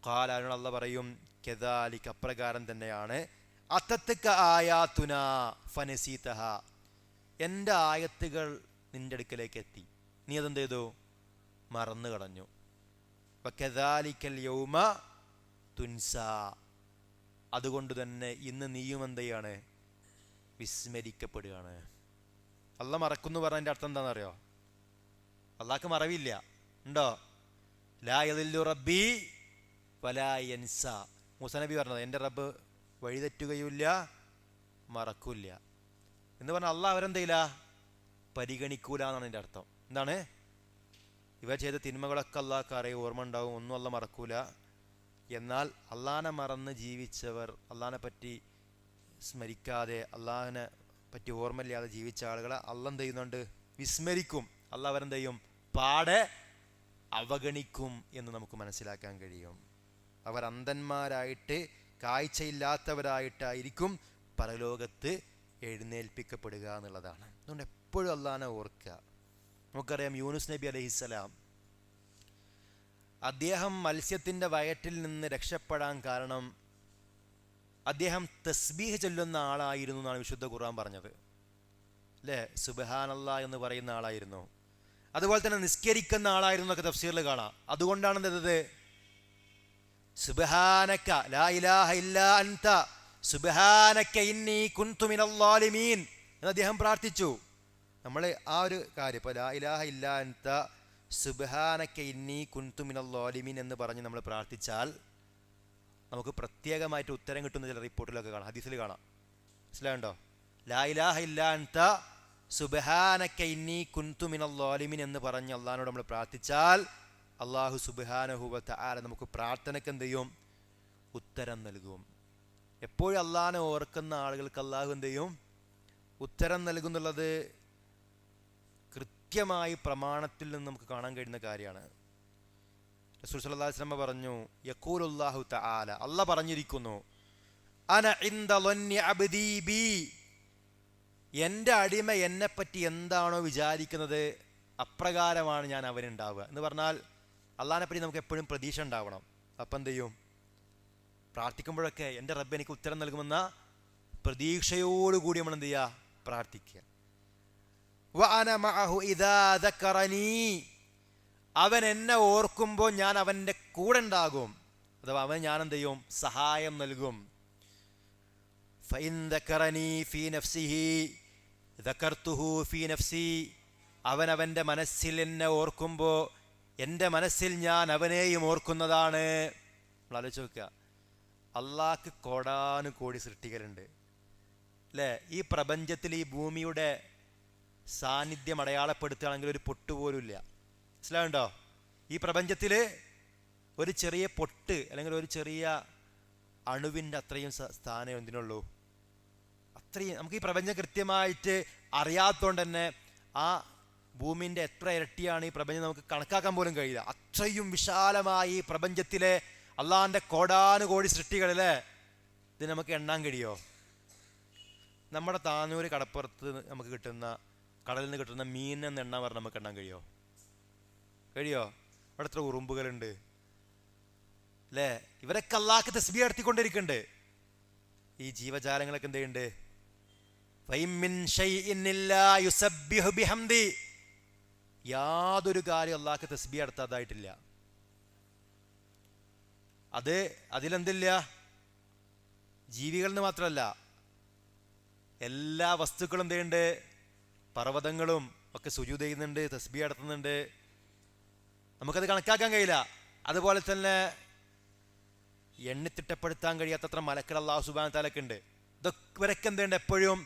ഖാല, അതിനോട് അല്ലാഹ് പറയും, കദാലിക, അപ്രകാരം തന്നെയാണ്, അത്തത്ക ആയാതുന ഫനസീതഹ, എൻ്റെ ആയത്തുകൾ നിന്റെ അടുക്കലേക്ക് എത്തി, നീ അതെന്ത് ചെയ്തു? മറന്നു കളഞ്ഞു. വകദാലികൽ യൗമ തുൻസ, അതുകൊണ്ട് തന്നെ ഇന്ന് നീയും എന്ത് ചെയ്യാണ്? വിസ്മരിക്കപ്പെടുകയാണ്. അള്ളാഹ് മറക്കുന്നു പറഞ്ഞതിൻ്റെ അർത്ഥം എന്താണെന്നറിയോ? അള്ളാഹ്ക്ക് മറവില്ല, ഉണ്ടോ? ലാ യദില്ലു റബ്ബി വലാ യൻസ. മൂസാ നബി പറഞ്ഞത്, എൻ്റെ റബ്ബ് വഴിതെറ്റുകയുമില്ല, മറക്കൂല്ല എന്ന് പറഞ്ഞാൽ അള്ളാഹ് അവരെന്തെയില്ല? പരിഗണിക്കൂല എന്നാണ് എൻ്റെ അർത്ഥം. എന്താണ്? ഇവ ചെയ്ത തിന്മകളൊക്കെ അള്ളാഹ്ക്ക് അറിയും, ഓർമ്മ ഉണ്ടാവും, ഒന്നും അള്ളാഹ് മറക്കൂല. എന്നാൽ അള്ളാഹിനെ മറന്ന് ജീവിച്ചവർ, അള്ളാഹിനെ പറ്റി സ്മരിക്കാതെ, അള്ളാഹിനെ പറ്റി ഓർമ്മയില്ലാതെ ജീവിച്ച ആളുകളെ അള്ളാഹ് എന്ത് ചെയ്യുന്നുണ്ട്? വിസ്മരിക്കും. അള്ളാഹ് അവരെന്ത് ചെയ്യും? പാടെ അവഗണിക്കും എന്ന് നമുക്ക് മനസ്സിലാക്കാൻ കഴിയും. അവർ അന്ധന്മാരായിട്ട്, കാഴ്ചയില്ലാത്തവരായിട്ടായിരിക്കും പരലോകത്ത് എഴുന്നേൽപ്പിക്കപ്പെടുക എന്നുള്ളതാണ്. അതുകൊണ്ട് എപ്പോഴും അള്ളാഹിനെ ഓർക്കുക. നമുക്കറിയാം, യൂനുസ് നബി അലൈഹിസ്സലാം, അദ്ദേഹം മത്സ്യത്തിൻ്റെ വയറ്റിൽ നിന്ന് രക്ഷപ്പെടാൻ കാരണം അദ്ദേഹം തസ്ബീഹ് ചൊല്ലുന്ന ആളായിരുന്നു എന്നാണ് വിശുദ്ധ ഖുർആൻ പറഞ്ഞത്, അല്ലേ? സുബ്ഹാനല്ലാഹ് എന്ന് പറയുന്ന ആളായിരുന്നു. അതുപോലെ തന്നെ നിസ്കരിക്കുന്ന ആളായിരുന്നു എന്നൊക്കെ തഫ്സീറിൽ കാണാം. അതുകൊണ്ടാണ് എന്ത് ചെയ്തത്? സുബ്ഹാനക ലാ ഇലാഹ ഇല്ലാ അൻത സുബ്ഹാനക ഇന്നി കുൻതു മിനൽ ളാലിമീൻ എന്ന് അദ്ദേഹം പ്രാർത്ഥിച്ചു. നമ്മൾ ആ ഒരു കാര്യം, ഇപ്പോൾ ലാ ഇലാഹ ഇല്ലാ അൻത സുബ്ഹാനക ഇന്നി കുൻതു മിനൽ ളാലിമീൻ എന്ന് പറഞ്ഞ് നമ്മൾ പ്രാർത്ഥിച്ചാൽ നമുക്ക് പ്രത്യേകമായിട്ട് ഉത്തരം കിട്ടുന്ന ചില റിപ്പോർട്ടിലൊക്കെ കാണാം, ഹദീസിൽ കാണാം. മനസ്സിലായുണ്ടോ? ലാ ഇലാഹ ഇല്ലാ അൻത സുബ്ഹാനക ഇന്നി കുൻതു മിനൽ ളാലിമീൻ എന്ന് പറഞ്ഞ് അള്ളാഹിനോട് നമ്മൾ പ്രാർത്ഥിച്ചാൽ അള്ളാഹു സുബ്ഹാനഹു വ തആല നമുക്ക് പ്രാർത്ഥനയ്ക്ക് എന്ത് ചെയ്യും? ഉത്തരം നൽകും. എപ്പോഴും അള്ളാഹിനെ ഓർക്കുന്ന ആളുകൾക്ക് അള്ളാഹു എന്ത് ചെയ്യും? ഉത്തരം നൽകുന്നുള്ളത് കൃത്യമായി പ്രമാണത്തിൽ നിന്ന് നമുക്ക് കാണാൻ കഴിയുന്ന കാര്യമാണ്. റസൂൽ സല്ലല്ലാഹു അലൈഹി വസല്ലം പറഞ്ഞു, യഖൂലുല്ലാഹു തആല, അള്ളാഹ് പറഞ്ഞിരിക്കുന്നു, അന ഇൻദ ളന്നി അബ്ദീ ബി, എൻ്റെ അടിമ എന്നെപ്പറ്റി എന്താണോ വിചാരിക്കുന്നത് അപ്രകാരമാണ് ഞാൻ അവനുണ്ടാവുക എന്ന് പറഞ്ഞാൽ അള്ളാഹിനെ പറ്റി നമുക്ക് എപ്പോഴും പ്രതീക്ഷ ഉണ്ടാവണം. അപ്പം എന്ത് ചെയ്യും? പ്രാർത്ഥിക്കുമ്പോഴൊക്കെ എൻ്റെ റബ്ബ് എനിക്ക് ഉത്തരം നൽകുമെന്ന പ്രതീക്ഷയോടുകൂടി നമ്മൾ എന്ത് ചെയ്യുക? പ്രാർത്ഥിക്കുക. വഅന മഅഹു ഇദാ ദക്കറനീ, അവൻ എന്നെ ഓർക്കുമ്പോൾ ഞാൻ അവൻ്റെ കൂടെ ഉണ്ടാകും, അഥവാ അവൻ ഞാൻ എന്ത് ചെയ്യും? സഹായം നൽകും. ഫഇൻ ദക്കറനീ ഫീ നഫ്സിഹി ദക്കർതുഹു ഫീ നഫ്സി, അവൻ അവൻ്റെ മനസ്സിൽ എന്നെ ഓർക്കുമ്പോൾ എൻ്റെ മനസ്സിൽ ഞാൻ അവനെയും ഓർക്കുന്നതാണ്. നമ്മൾ ആലോചിച്ച് നോക്കുക, അള്ളാഹ്ക്ക് കോടാനുകോടി സൃഷ്ടികളുണ്ട്, അല്ലേ? ഈ പ്രപഞ്ചത്തിൽ ഈ ഭൂമിയുടെ സാന്നിധ്യം അടയാളപ്പെടുത്തുകയാണെങ്കിൽ ഒരു പൊട്ടുപോലും ഇല്ല. മനസ്സിലാവുണ്ടോ? ഈ പ്രപഞ്ചത്തിൽ ഒരു ചെറിയ പൊട്ട് അല്ലെങ്കിൽ ഒരു ചെറിയ അണുവിൻ്റെ അത്രയും സ്ഥാനം എന്തിനുള്ളൂ? അത്രയും നമുക്ക് ഈ പ്രപഞ്ചം കൃത്യമായിട്ട് അറിയാത്തതുകൊണ്ട് തന്നെ ആ ഭൂമിൻ്റെ എത്ര ഇരട്ടിയാണ് ഈ പ്രപഞ്ചം നമുക്ക് കണക്കാക്കാൻ പോലും കഴിയില്ല. അത്രയും വിശാലമായി ഈ പ്രപഞ്ചത്തിലെ അള്ളാഹിൻ്റെ കോടാനുകോടി സൃഷ്ടികളിലെ ഇത് നമുക്ക് എണ്ണാൻ കഴിയോ? നമ്മുടെ താനൂര് കടപ്പുറത്ത് നമുക്ക് കിട്ടുന്ന, കടലിൽ നിന്ന് കിട്ടുന്ന മീനെന്ന് എണ്ണാൻ പറഞ്ഞാൽ നമുക്ക് എണ്ണാൻ കഴിയോ? അവിടെ എത്ര ഉറുമ്പുകളുണ്ട് അല്ലേ? ഇവരൊക്കെ അല്ലാഹുവിന്റെ തസ്ബീഹ് നടത്തിക്കൊണ്ടിരിക്കുന്നുണ്ട്. ഈ ജീവജാലങ്ങളൊക്കെ എന്ത് ചെയ്യുന്നുണ്ട്? വൈമിൻ ഷൈഇൻ ഇല്ലാ യുസബ്ബിഹു ബിഹംദി. യാതൊരു കാര്യം അല്ലാഹുവിന്റെ തസ്ബീഹ് നടത്താതായിട്ടില്ല. അതിലെന്തില്ല? ജീവികളിൽ നിന്ന് മാത്രമല്ല, എല്ലാ വസ്തുക്കളും എന്ത് ചെയ്യുന്നുണ്ട്? പർവ്വതങ്ങളും ഒക്കെ സുജൂദ് ചെയ്യുന്നുണ്ട്, തസ്ബീഹ് നടത്തുന്നുണ്ട്. നമുക്കത് കണക്കാക്കാൻ കഴിയില്ല. അതുപോലെ തന്നെ എണ്ണിത്തിട്ടപ്പെടുത്താൻ കഴിയാത്തത്ര മലക്കൾ അല്ലാഹു സുബ്ഹാനഹു തആലക്ക് ഉണ്ട്. ഇവരൊക്കെ എന്തുണ്ട്? എപ്പോഴും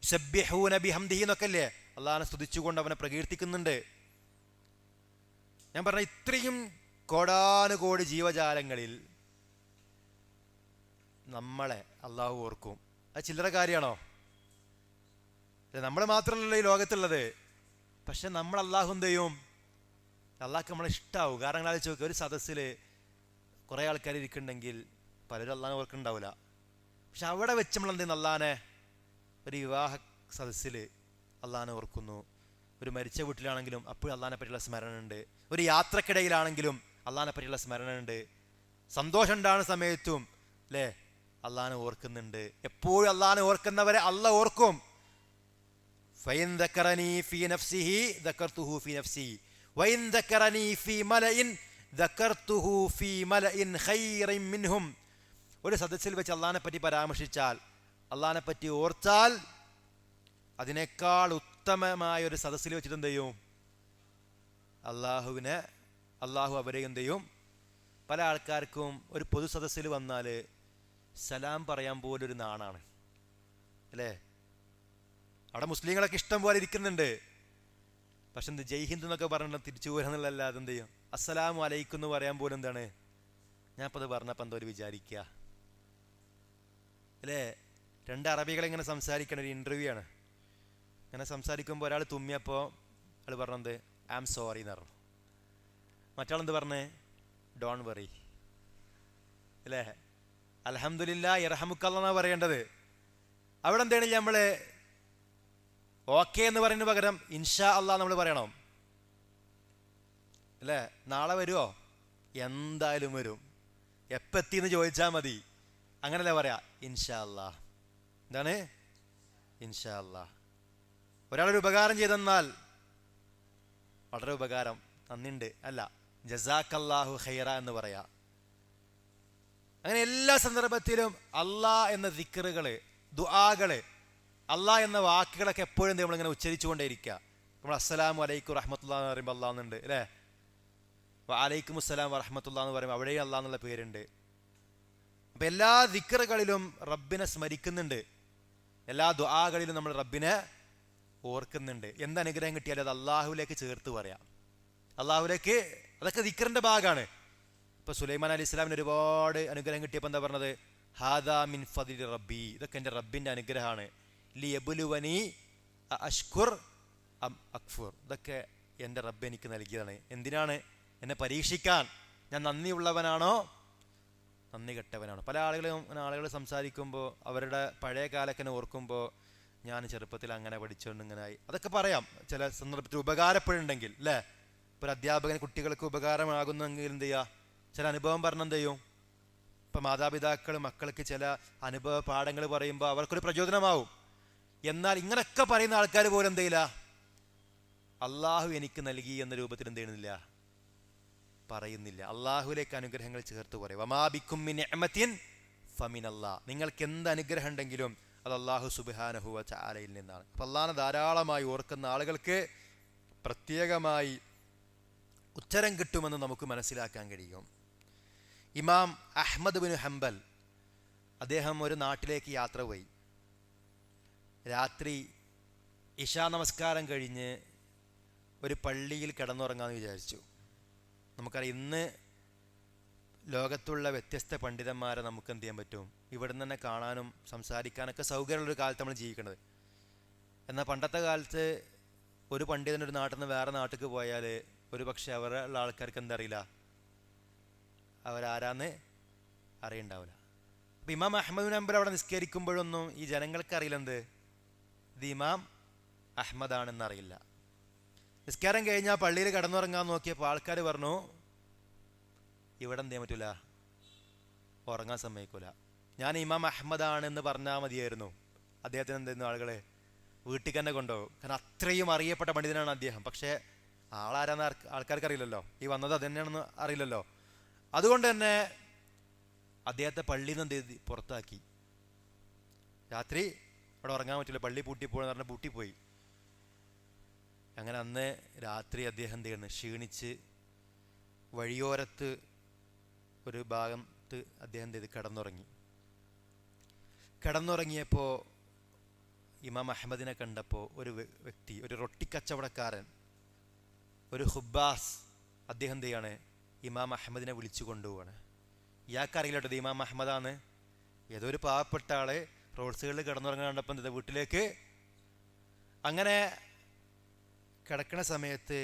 യുസബ്ബിഹൂന ബിഹംദിഹി എന്നൊക്കെ അല്ലേ അള്ളാഹിനെ സ്തുതിച്ചുകൊണ്ട് അവനെ പ്രകീർത്തിക്കുന്നുണ്ട്. ഞാൻ പറഞ്ഞ ഇത്രയും കോടാനുകോടി ജീവജാലങ്ങളിൽ നമ്മളെ അള്ളാഹു ഓർക്കും. അത് ചില്ലറ കാര്യമാണോ? നമ്മൾ മാത്രമല്ലല്ലോ ഈ ലോകത്തുള്ളത്. പക്ഷെ നമ്മൾ അള്ളാഹു എന്ത് ചെയ്യും? അള്ളാഹ്ക്ക് നമ്മളെ ഇഷ്ടാവും. കാരണം ആലോചിച്ച് നോക്കുക, ഒരു സദസ്സിൽ കുറേ ആൾക്കാർ ഇരിക്കുന്നുണ്ടെങ്കിൽ പലരും അള്ളാഹിനെ ഓർക്കുന്നുണ്ടാവില്ല. പക്ഷെ അവിടെ വെച്ച് നമ്മൾ എന്ത് ചെയ്യുന്നു? അള്ളാഹിനെ ഒരു വിവാഹ സദസ്സിൽ അള്ളാഹിനെ ഓർക്കുന്നു. ഒരു മരിച്ച വീട്ടിലാണെങ്കിലും അപ്പോഴും അള്ളാഹിനെ പറ്റിയുള്ള സ്മരണ ഉണ്ട്. ഒരു യാത്രക്കിടയിലാണെങ്കിലും അള്ളാഹിനെ പറ്റിയുള്ള സ്മരണ ഉണ്ട്. സന്തോഷം ഉണ്ടാകുന്ന സമയത്തും അല്ലേ അള്ളാഹിനെ ഓർക്കുന്നുണ്ട്. എപ്പോഴും അള്ളാഹിനെ ഓർക്കുന്നവരെ അള്ളാഹ് ഓർക്കും. ഫൈൻ ദക്കറനി ഫീ നഫ്സിഹി ദക്കർതുഹു ഫീ നഫ്സി വൈൻ ദക്കറനി ഫീ മലഇൻ ദക്കർതുഹു ഫീ മലഇൻ ഖൈറിൻ മിൻഹും. ഒരു സദസ്സിൽ വെച്ച് അള്ളാഹിനെ പറ്റി പരാമർശിച്ചാൽ, അള്ളാഹിനെ പറ്റി ഓർത്താൽ, അതിനേക്കാൾ ഉത്തമമായ ഒരു സദസ്സിൽ വെച്ചിട്ട് എന്ത് ചെയ്യും? അള്ളാഹു അവരെ എന്ത് ചെയ്യും? പല ആൾക്കാർക്കും ഒരു പൊതു സദസ്സിൽ വന്നാൽ സലാം പറയാൻ പോലൊരു നാണാണ് അല്ലേ? അവിടെ മുസ്ലിങ്ങളൊക്കെ ഇഷ്ടം പോലെ ഇരിക്കുന്നുണ്ട്. പക്ഷെ എന്ത് ജയ് ഹിന്ദ് എന്നൊക്കെ പറഞ്ഞിട്ട് തിരിച്ചു പോരാന്നുള്ളതല്ല. അതെന്ത് ചെയ്യും? അസ്സലാമു അലൈക്കും എന്ന് പറയാൻ പോലും എന്താണ്? ഞാനിപ്പോൾ അത് പറഞ്ഞപ്പോൾ എന്തോ ഒരു വിചാരിക്കുക അല്ലേ? രണ്ട് അറബികളെ ഇങ്ങനെ സംസാരിക്കണ ഒരു ഇൻ്റർവ്യൂ ആണ്. ഇങ്ങനെ സംസാരിക്കുമ്പോൾ ഒരാൾ തുമ്മിയപ്പോൾ ആൾ പറഞ്ഞത് ഐ ആം സോറി എന്ന് പറഞ്ഞു. മറ്റാളെന്ത് പറഞ്ഞേ? ഡോൺ വറി അല്ലേ? അൽഹംദുലില്ലാ യർഹമുക്കല്ലാഹ് എന്നാണ് പറയേണ്ടത്. അവിടെ എന്താണ് നമ്മൾ ഓക്കെ എന്ന് പറയുന്നതിന് പകരം ഇൻഷാ അല്ലാഹ് നമ്മൾ പറയണം അല്ലേ? നാളെ വരുമോ? എന്തായാലും വരും. എപ്പോൾ എത്തിയെന്ന് ചോദിച്ചാൽ മതി. അങ്ങനല്ലേ പറയാ? ഇൻഷാ അല്ലാഹ്. എന്താണ് ഇൻഷാ അല്ലാഹ്? ഒരാളൊരു ഉപകാരം ചെയ്തെന്നാൽ വളരെ ഉപകാരം, നന്ദിണ്ട് അല്ല, ജസാക്കല്ലാഹു ഖൈറ എന്ന് പറയാ. അങ്ങനെ എല്ലാ സന്ദർഭത്തിലും അല്ലാഹ് എന്ന ദിക്റുകള്, ദുആകള്, അല്ലാഹ് എന്ന വാക്കുകളൊക്കെ എപ്പോഴും നമ്മളിങ്ങനെ ഉച്ചരിച്ചുകൊണ്ടേയിരിക്കുക. നമ്മൾ അസ്സലാമു അലൈക്കും റഹ്മത്തുള്ളാഹി എന്ന് പറയുമ്പോൾ അല്ലാഹ് എന്നുണ്ട് അല്ലേ? വഅലൈക്കും അസ്സലാം വറഹ്മത്തുള്ളാഹി എന്ന് പറയുമ്പോൾ അവിടെയും അല്ലാഹ് എന്നുള്ള പേരുണ്ട്. അപ്പം എല്ലാ ദിക്റുകളിലും റബ്ബിനെ സ്മരിക്കുന്നുണ്ട്. എല്ലാ ദുആകളിലും നമ്മൾ റബ്ബിനെ ഓർക്കുന്നുണ്ട്. എന്ത് അനുഗ്രഹം കിട്ടിയാലും അത് അള്ളാഹുവിലേക്ക് ചേർത്ത് പറയാം. അള്ളാഹുവിലേക്ക്, അതൊക്കെ ദിക്റിന്റെ ഭാഗമാണ്. ഇപ്പൊ സുലൈമാൻ അലൈഹി ഇസ്ലാമിന് ഒരുപാട് അനുഗ്രഹം കിട്ടിയപ്പോൾ എന്താ പറഞ്ഞത്? ഹാദാ മിൻ ഫദ്ലി റബ്ബി, ഇതൊക്കെ എൻ്റെ റബ്ബിന്റെ അനുഗ്രഹമാണ്. ലിയബ്ലുവനി അഷ്കുർ അം അക്ഫുർ, ഇതൊക്കെ എൻ്റെ റബ്ബ് എനിക്ക് നൽകിയതാണ്. എന്തിനാണ്? എന്നെ പരീക്ഷിക്കാൻ. ഞാൻ നന്ദിയുള്ളവനാണോ നന്ദി കെട്ടവനാണോ? പല ആളുകൾ സംസാരിക്കുമ്പോൾ അവരുടെ പഴയ കാലൊക്കെ ഓർക്കുമ്പോൾ ഞാൻ ചെറുപ്പത്തിൽ അങ്ങനെ പഠിച്ചുകൊണ്ട് ഇങ്ങനായി, അതൊക്കെ പറയാം. ചില സന്ദർഭത്തിൽ ഉപകാരപ്പെടുന്നുണ്ടെങ്കിൽ അല്ലേ? ഇപ്പോൾ ഒരു അധ്യാപകന് കുട്ടികൾക്ക് ഉപകാരമാകുന്നെങ്കിൽ എന്ത് ചെയ്യുക? ചില അനുഭവം പറഞ്ഞ എന്ത് ചെയ്യും? ഇപ്പം മാതാപിതാക്കൾ മക്കൾക്ക് ചില അനുഭവ പാഠങ്ങൾ പറയുമ്പോൾ അവർക്കൊരു പ്രചോദനമാവും. എന്നാൽ ഇങ്ങനെയൊക്കെ പറയുന്ന ആൾക്കാർ പോലും എന്ത് ചെയ്യില്ല? അള്ളാഹു എനിക്ക് നൽകി എന്ന രൂപത്തിൽ എന്ത് ചെയ്യുന്നില്ല, പറയുന്നില്ല. അള്ളാഹുലേക്ക് അനുഗ്രഹങ്ങൾ ചേർത്ത് പറയും. വമാ ബിക്കും മിൻ നിഅമത്തിൻ ഫമിനല്ലാഹ്, നിങ്ങൾക്ക് എന്ത് അനുഗ്രഹം ഉണ്ടെങ്കിലും അത് അള്ളാഹു സുബ്ഹാനഹു വ തആലയിൽ നിന്നാണ്. അപ്പം അള്ളാഹിനെ ധാരാളമായി ഓർക്കുന്ന ആളുകൾക്ക് പ്രത്യേകമായി ഉത്തരം കിട്ടുമെന്ന് നമുക്ക് മനസ്സിലാക്കാൻ കഴിയും. ഇമാം അഹ്മദ് ബിൻ ഹംബൽ അദ്ദേഹം ഒരു നാട്ടിലേക്ക് യാത്ര പോയി. രാത്രി ഇശാ നമസ്കാരം കഴിഞ്ഞ് ഒരു പള്ളിയിൽ കിടന്നുറങ്ങാമെന്ന് വിചാരിച്ചു. നമുക്കറിയാം ഇന്ന് ലോകത്തുള്ള വ്യത്യസ്ത പണ്ഡിതന്മാരെ നമുക്ക് എന്ത് ചെയ്യാൻ പറ്റും? ഇവിടുന്ന് തന്നെ കാണാനും സംസാരിക്കാനൊക്കെ സൗകര്യമുള്ളൊരു കാലത്ത് നമ്മൾ ജീവിക്കുന്നത്. എന്നാൽ പണ്ടത്തെ കാലത്ത് ഒരു പണ്ഡിതൻ ഒരു നാട്ടിൽ നിന്ന് വേറെ നാട്ടിലേക്ക് പോയാൽ ഒരു പക്ഷെ അവരുള്ള ആൾക്കാർക്ക് എന്തറിയില്ല, അവരാരാന്ന് അറിയണ്ടാവില്ല. അപ്പം ഇമാം അഹ്മദ് ബിൻ ഹംബൽ അവിടെ നിസ്കരിക്കുമ്പോഴൊന്നും ഈ ജനങ്ങൾക്ക് അറിയില്ല എന്ത് ഇത് ഇമാം അഹ്മദാണെന്നറിയില്ല. നിസ്കാരം കഴിഞ്ഞാൽ പള്ളിയിൽ കിടന്നുറങ്ങാൻ നോക്കിയപ്പോൾ ആൾക്കാർ പറഞ്ഞു ഇവിടെ എന്ത് ചെയ്യാൻ പറ്റൂല, ഉറങ്ങാൻ സമ്മതിക്കൂല. ഞാൻ ഇമാം അഹ്മദാണെന്ന് പറഞ്ഞാൽ മതിയായിരുന്നു. അദ്ദേഹത്തിന് എന്തായിരുന്നു, ആളുകളെ വീട്ടിൽ തന്നെ കൊണ്ടുപോകും. കാരണം അത്രയും അറിയപ്പെട്ട പണ്ഡിതനാണ് അദ്ദേഹം. പക്ഷേ ആളാരാന്ന് ആൾക്കാർക്ക് അറിയില്ലല്ലോ, ഈ വന്നത് അത് തന്നെയാണെന്ന് അറിയില്ലല്ലോ. അതുകൊണ്ട് തന്നെ അദ്ദേഹത്തെ പള്ളിയിൽ നിന്ന് എന്ത് ചെയ്ത് പുറത്താക്കി. രാത്രി അവിടെ ഉറങ്ങാൻ പറ്റില്ല, പള്ളി പൂട്ടിപ്പോയെന്ന് പറഞ്ഞാൽ പൂട്ടിപ്പോയി. അങ്ങനെ അന്ന് രാത്രി അദ്ദേഹം എന്ത് ചെയ്യുന്നു, ക്ഷീണിച്ച് വഴിയോരത്ത് ഒരു ഭാഗത്ത് അദ്ദേഹം എന്ത് ചെയ്ത് കിടന്നുറങ്ങിയപ്പോൾ ഇമാം അഹ്മദിനെ കണ്ടപ്പോൾ ഒരു വ്യക്തി, ഒരു റൊട്ടിക്കച്ചവടക്കാരൻ, ഒരു ഹുബ്ബാസ്, അദ്ദേഹം എന്ത് ചെയ്യാണ്, ഇമാം അഹ്മദിനെ വിളിച്ചു കൊണ്ടുപോവാണ്. ഇയാൾക്കറിയില്ല കേട്ടോ ഇമാം അഹ്മദാണ്. ഏതോ ഒരു പാവപ്പെട്ട ആള് റോഡ് സൈഡിൽ കിടന്നുറങ്ങാൻ കണ്ടപ്പോൾ എന്താ വീട്ടിലേക്ക്. അങ്ങനെ കിടക്കണ സമയത്ത്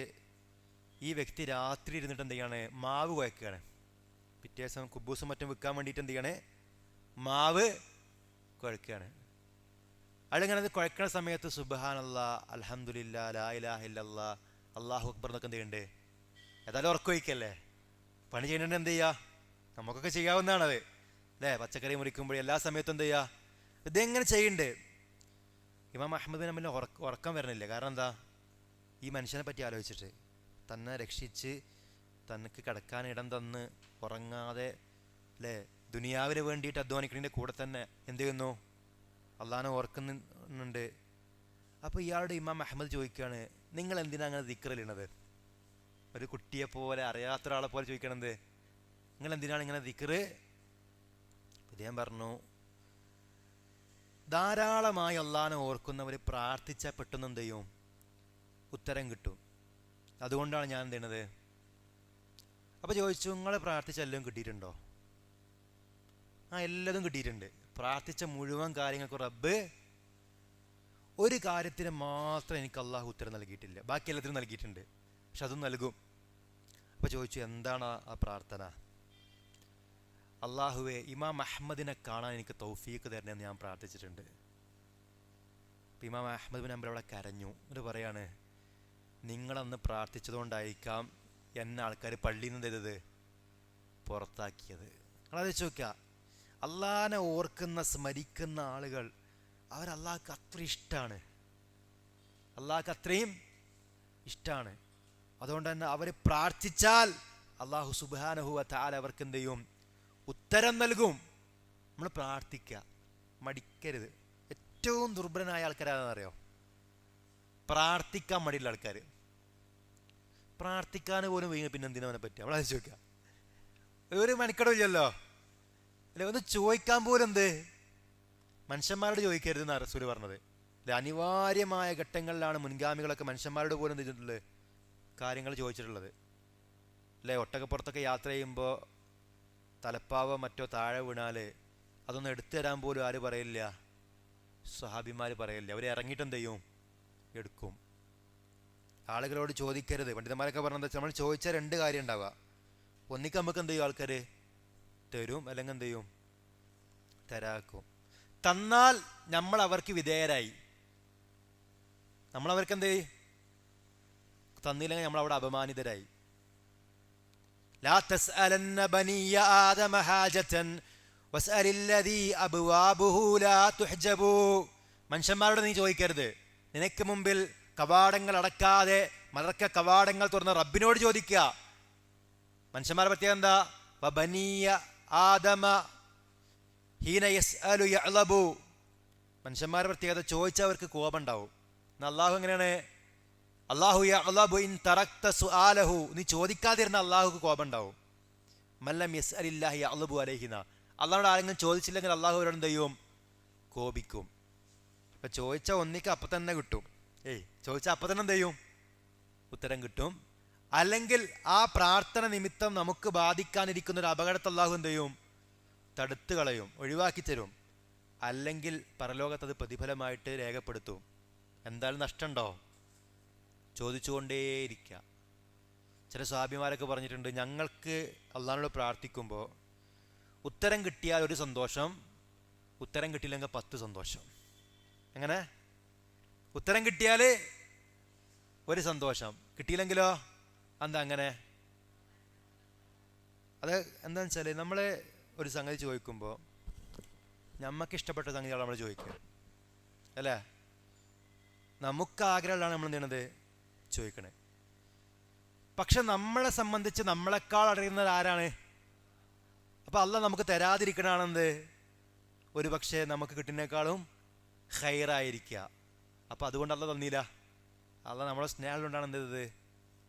ഈ വ്യക്തി രാത്രി ഇരുന്നിട്ട് എന്ത് ചെയ്യാണ്, മാവ് കുഴക്കുകയാണ്. പിറ്റേ ദിവസം കുബൂസും മറ്റും വിൽക്കാൻ വേണ്ടിയിട്ട് എന്ത് ചെയ്യാണ്, മാവ് കുഴക്കുകയാണ്. അയാളിങ്ങനെ അത് കുഴക്കണ സമയത്ത് സുബ്ഹാനല്ലാ, അൽഹംദുലില്ലാ, ലാ ഇലാഹ ഇല്ലല്ലാ, അല്ലാഹു അക്ബർ എന്നൊക്കെ എന്ത് ചെയ്യുന്നുണ്ട്. ഏതായാലും ഉറക്കൊഴിക്കല്ലേ, പണി ചെയ്യുന്നുണ്ട്, എന്ത് ചെയ്യുക, നമുക്കൊക്കെ ചെയ്യാവുന്നതാണത് അല്ലേ. പച്ചക്കറി മുറിക്കുമ്പോൾ എല്ലാ സമയത്തും എന്ത് ചെയ്യുക, ഇതെങ്ങനെ ചെയ്യുന്നുണ്ട്. ഇമാം അഹ്മദ് ബിൻ ഉറക്കം വരണില്ല. കാരണം എന്താ, ഈ മനുഷ്യനെ പറ്റി ആലോചിച്ചിട്ട് തന്നെ രക്ഷിച്ച് തനിക്ക് കിടക്കാൻ ഇടം തന്ന് ഉറങ്ങാതെ അല്ലേ ദുനിയാവിന് വേണ്ടിയിട്ട് അധ്വാനിക്കുന്നതിൻ്റെ കൂടെ തന്നെ എന്ത് ചെയ്യുന്നു, അള്ളാഹനെ ഓർക്കുന്നുണ്ട്. അപ്പോൾ ഇയാളുടെ ഇമാം അഹ്മദ് ചോദിക്കുകയാണ്, നിങ്ങൾ എന്തിനാ അങ്ങനെ ദിക്റിലിണത്? ഒരു കുട്ടിയെ പോലെ, അറിയാത്ത ഒരാളെ പോലെ ചോദിക്കണത്, നിങ്ങൾ എന്തിനാണ് ഇങ്ങനെ ദിക്റ്? അദ്ദേഹം പറഞ്ഞു, ധാരാളമായി അള്ളാഹനെ ഓർക്കുന്നവർ പ്രാർത്ഥിച്ചാൽ പെട്ടെന്ന് എന്ത് ചെയ്യും, ഉത്തരം കിട്ടും. അതുകൊണ്ടാണ് ഞാൻ എന്ത് ചെയ്യണത്. അപ്പോൾ ചോദിച്ചു, നിങ്ങളെ പ്രാർത്ഥിച്ച എല്ലാം കിട്ടിയിട്ടുണ്ടോ? ആ, എല്ലാതും കിട്ടിയിട്ടുണ്ട്. പ്രാർത്ഥിച്ച മുഴുവൻ കാര്യങ്ങൾക്ക് റബ്ബ് ഒരു കാര്യത്തിന് മാത്രം എനിക്ക് അള്ളാഹു ഉത്തരം നൽകിയിട്ടില്ല, ബാക്കി എല്ലാത്തിനും നൽകിയിട്ടുണ്ട്. പക്ഷെ അതും നൽകും. അപ്പോൾ ചോദിച്ചു, എന്താണ് ആ പ്രാർത്ഥന? അള്ളാഹുവെ, ഇമാം അഹ്മദിനെ കാണാൻ എനിക്ക് തൗഫീക്ക് തരണമെന്ന് ഞാൻ പ്രാർത്ഥിച്ചിട്ടുണ്ട്. ഇമാം അഹ്മദ് ബിൻ ഹംബൽ അവിടെ കരഞ്ഞു. എന്നിട്ട് പറയാണ്, നിങ്ങളന്ന് പ്രാർത്ഥിച്ചതുകൊണ്ടായിരിക്കാം എന്നെ ആൾക്കാർ പള്ളിയിൽ നിന്ന് ചെയ്തത് പുറത്താക്കിയത്. നിങ്ങളത് ചോദിക്കുക, അള്ളാഹനെ ഓർക്കുന്ന സ്മരിക്കുന്ന ആളുകൾ അവർ അള്ളാഹ്ക്ക് അത്ര ഇഷ്ടമാണ്, അള്ളാഹ്ക്ക് അത്രയും ഇഷ്ടമാണ്. അതുകൊണ്ട് തന്നെ അവർ പ്രാർത്ഥിച്ചാൽ അള്ളാഹു സുബ്ഹാനഹു വ തആല അവർക്ക് എന്ത് ചെയ്യും, ഉത്തരം നൽകും. നമ്മൾ പ്രാർത്ഥിക്കുക, മടിക്കരുത്. ഏറ്റവും ദുർബലനായ ആൾക്കാരാണെന്നറിയോ, പ്രാർത്ഥിക്കാൻ മടിയുള്ള ആൾക്കാർ. പ്രാർത്ഥിക്കാൻ പോലും വീങ്ങ, പിന്നെ എന്തിനാ അവനെ പറ്റുക? നമ്മളത് ചോദിക്കുക, ഒരു മെനക്കെടില്ലല്ലോ അല്ലെ, ഒന്ന് ചോദിക്കാൻ പോലും എന്ത്, മനുഷ്യന്മാരോട് ചോദിക്കരുത് എന്നാണ് റസൂൽ പറഞ്ഞത്. അല്ലെ, അനിവാര്യമായ ഘട്ടങ്ങളിലാണ് മുൻഗാമികളൊക്കെ മനുഷ്യന്മാരോട് പോലും എന്ത് ചെയ്തിട്ടുള്ളത്, കാര്യങ്ങൾ ചോദിച്ചിട്ടുള്ളത് അല്ലേ. ഒട്ടകപ്പുറത്തൊക്കെ യാത്ര ചെയ്യുമ്പോൾ തലപ്പാവോ മറ്റോ താഴെ വീണാൽ അതൊന്നും എടുത്തു തരാൻ പോലും ആര് പറയില്ല, സ്വഹാബിമാർ പറയില്ല. അവർ ഇറങ്ങിയിട്ട് എന്ത് ചെയ്യും, എടുക്കും. ആളുകളോട് ചോദിക്കരുത്. പണ്ഡിതന്മാരൊക്കെ പറഞ്ഞത് നമ്മൾ ചോദിച്ചാൽ രണ്ട് കാര്യം ഉണ്ടാവുക, ഒന്നിക്ക് നമുക്ക് എന്ത് ചെയ്യും, ആൾക്കാർ തരും, അല്ലെങ്കിൽ എന്ത് ചെയ്യും, തരാക്കും. തന്നാൽ നമ്മൾ അവർക്ക് വിധേയരായി, നമ്മളവർക്ക് എന്ത് ചെയ്യും, തന്നില്ലെങ്കിൽ നമ്മൾ അവിടെ അപമാനിതരായി. ലാ തസ്അലന്ന ബനിയ ആദമ ഹാജതൻ വസ്അലില്ലദീ അബ്വാബുഹു ലാ തുഹ്ജബു. മനുഷ്യന്മാരോട് നീ ചോദിക്കരുത്, നിനക്ക് മുമ്പിൽ കവാടങ്ങൾ അടക്കാതെ മലർക്ക കവാടങ്ങൾ തുറന്ന റബ്ബിനോട് ചോദിക്കുക. മനുഷ്യന്മാരുടെ പ്രത്യേകത എന്താ, വബനിയ ആദമ ഹീന യസ്അലു യഅ്ലബു. മനുഷ്യന്മാരുടെ പ്രത്യേകത ചോദിച്ചവർക്ക് കോപം ഉണ്ടാവും. എന്നാൽ അള്ളാഹു എങ്ങനെയാണ്, അള്ളാഹു യഅ്ലബു ഇൻ തറക്ത സുആലഹു. നീ ചോദിക്കാതിരുന്ന അള്ളാഹുക്ക് കോപം ഉണ്ടാവും. മല്ലം യസ്അലില്ലാഹി യഅ്ലബു അലൈഹിന. അള്ളാഹുനോട് ആരെങ്കിലും ചോദിച്ചില്ലെങ്കിൽ അള്ളാഹു അവരോട് എന്ത് ചെയ്യും, കോപിക്കും. അപ്പം ചോദിച്ചാൽ ഒന്നിക്ക് അപ്പം തന്നെ കിട്ടും. ചോദിച്ചാൽ അപ്പം തന്നെ എന്ത് ചെയ്യും, ഉത്തരം കിട്ടും. അല്ലെങ്കിൽ ആ പ്രാർത്ഥന നിമിത്തം നമുക്ക് ബാധിക്കാനിരിക്കുന്ന ഒരു അപകടത്തെ അള്ളാഹു എന്ത് ചെയ്യും, തടുത്തു കളയും, ഒഴിവാക്കി തരും. അല്ലെങ്കിൽ പരലോകത്ത് അത് പ്രതിഫലമായിട്ട് രേഖപ്പെടുത്തും. എന്തായാലും നഷ്ടമുണ്ടോ, ചോദിച്ചുകൊണ്ടേയിരിക്കുക. ചില സ്വഹാബിമാരൊക്കെ പറഞ്ഞിട്ടുണ്ട്, ഞങ്ങൾക്ക് അള്ളാഹുവിനോട് പ്രാർത്ഥിക്കുമ്പോൾ ഉത്തരം കിട്ടിയാൽ ഒരു സന്തോഷം, ഉത്തരം കിട്ടിയില്ലെങ്കിൽ 10 സന്തോഷം. എങ്ങനെ ഉത്തരം കിട്ടിയാൽ ഒരു സന്തോഷം, കിട്ടിയില്ലെങ്കിലോ എന്താ അങ്ങനെ? അത് എന്താണെന്ന് വെച്ചാൽ നമ്മൾ ഒരു സംഗതി ചോദിക്കുമ്പോൾ നമുക്ക് ഇഷ്ടപ്പെട്ട സംഗതികളാണ് നമ്മൾ ചോദിക്കുക അല്ലേ? നമുക്ക് ആഗ്രഹമുള്ളതാണ് നമ്മൾ എന്ത് ചെയ്യണത്, ചോദിക്കണേ. പക്ഷെ നമ്മളെ സംബന്ധിച്ച് നമ്മളെക്കാൾ അറിയുന്നത് ആരാണ്? അപ്പം അള്ളാഹ് നമുക്ക് തരാതിരിക്കണാണെന്ത്, ഒരു പക്ഷേ നമുക്ക് കിട്ടുന്നേക്കാളും ഹൈറായിരിക്കുക. അപ്പം അതുകൊണ്ട് അള്ളാഹ് തന്നില്ല. അള്ളാഹ് നമ്മളെ സ്നേഹം കൊണ്ടാണ് എന്ത് ചെയ്തത്,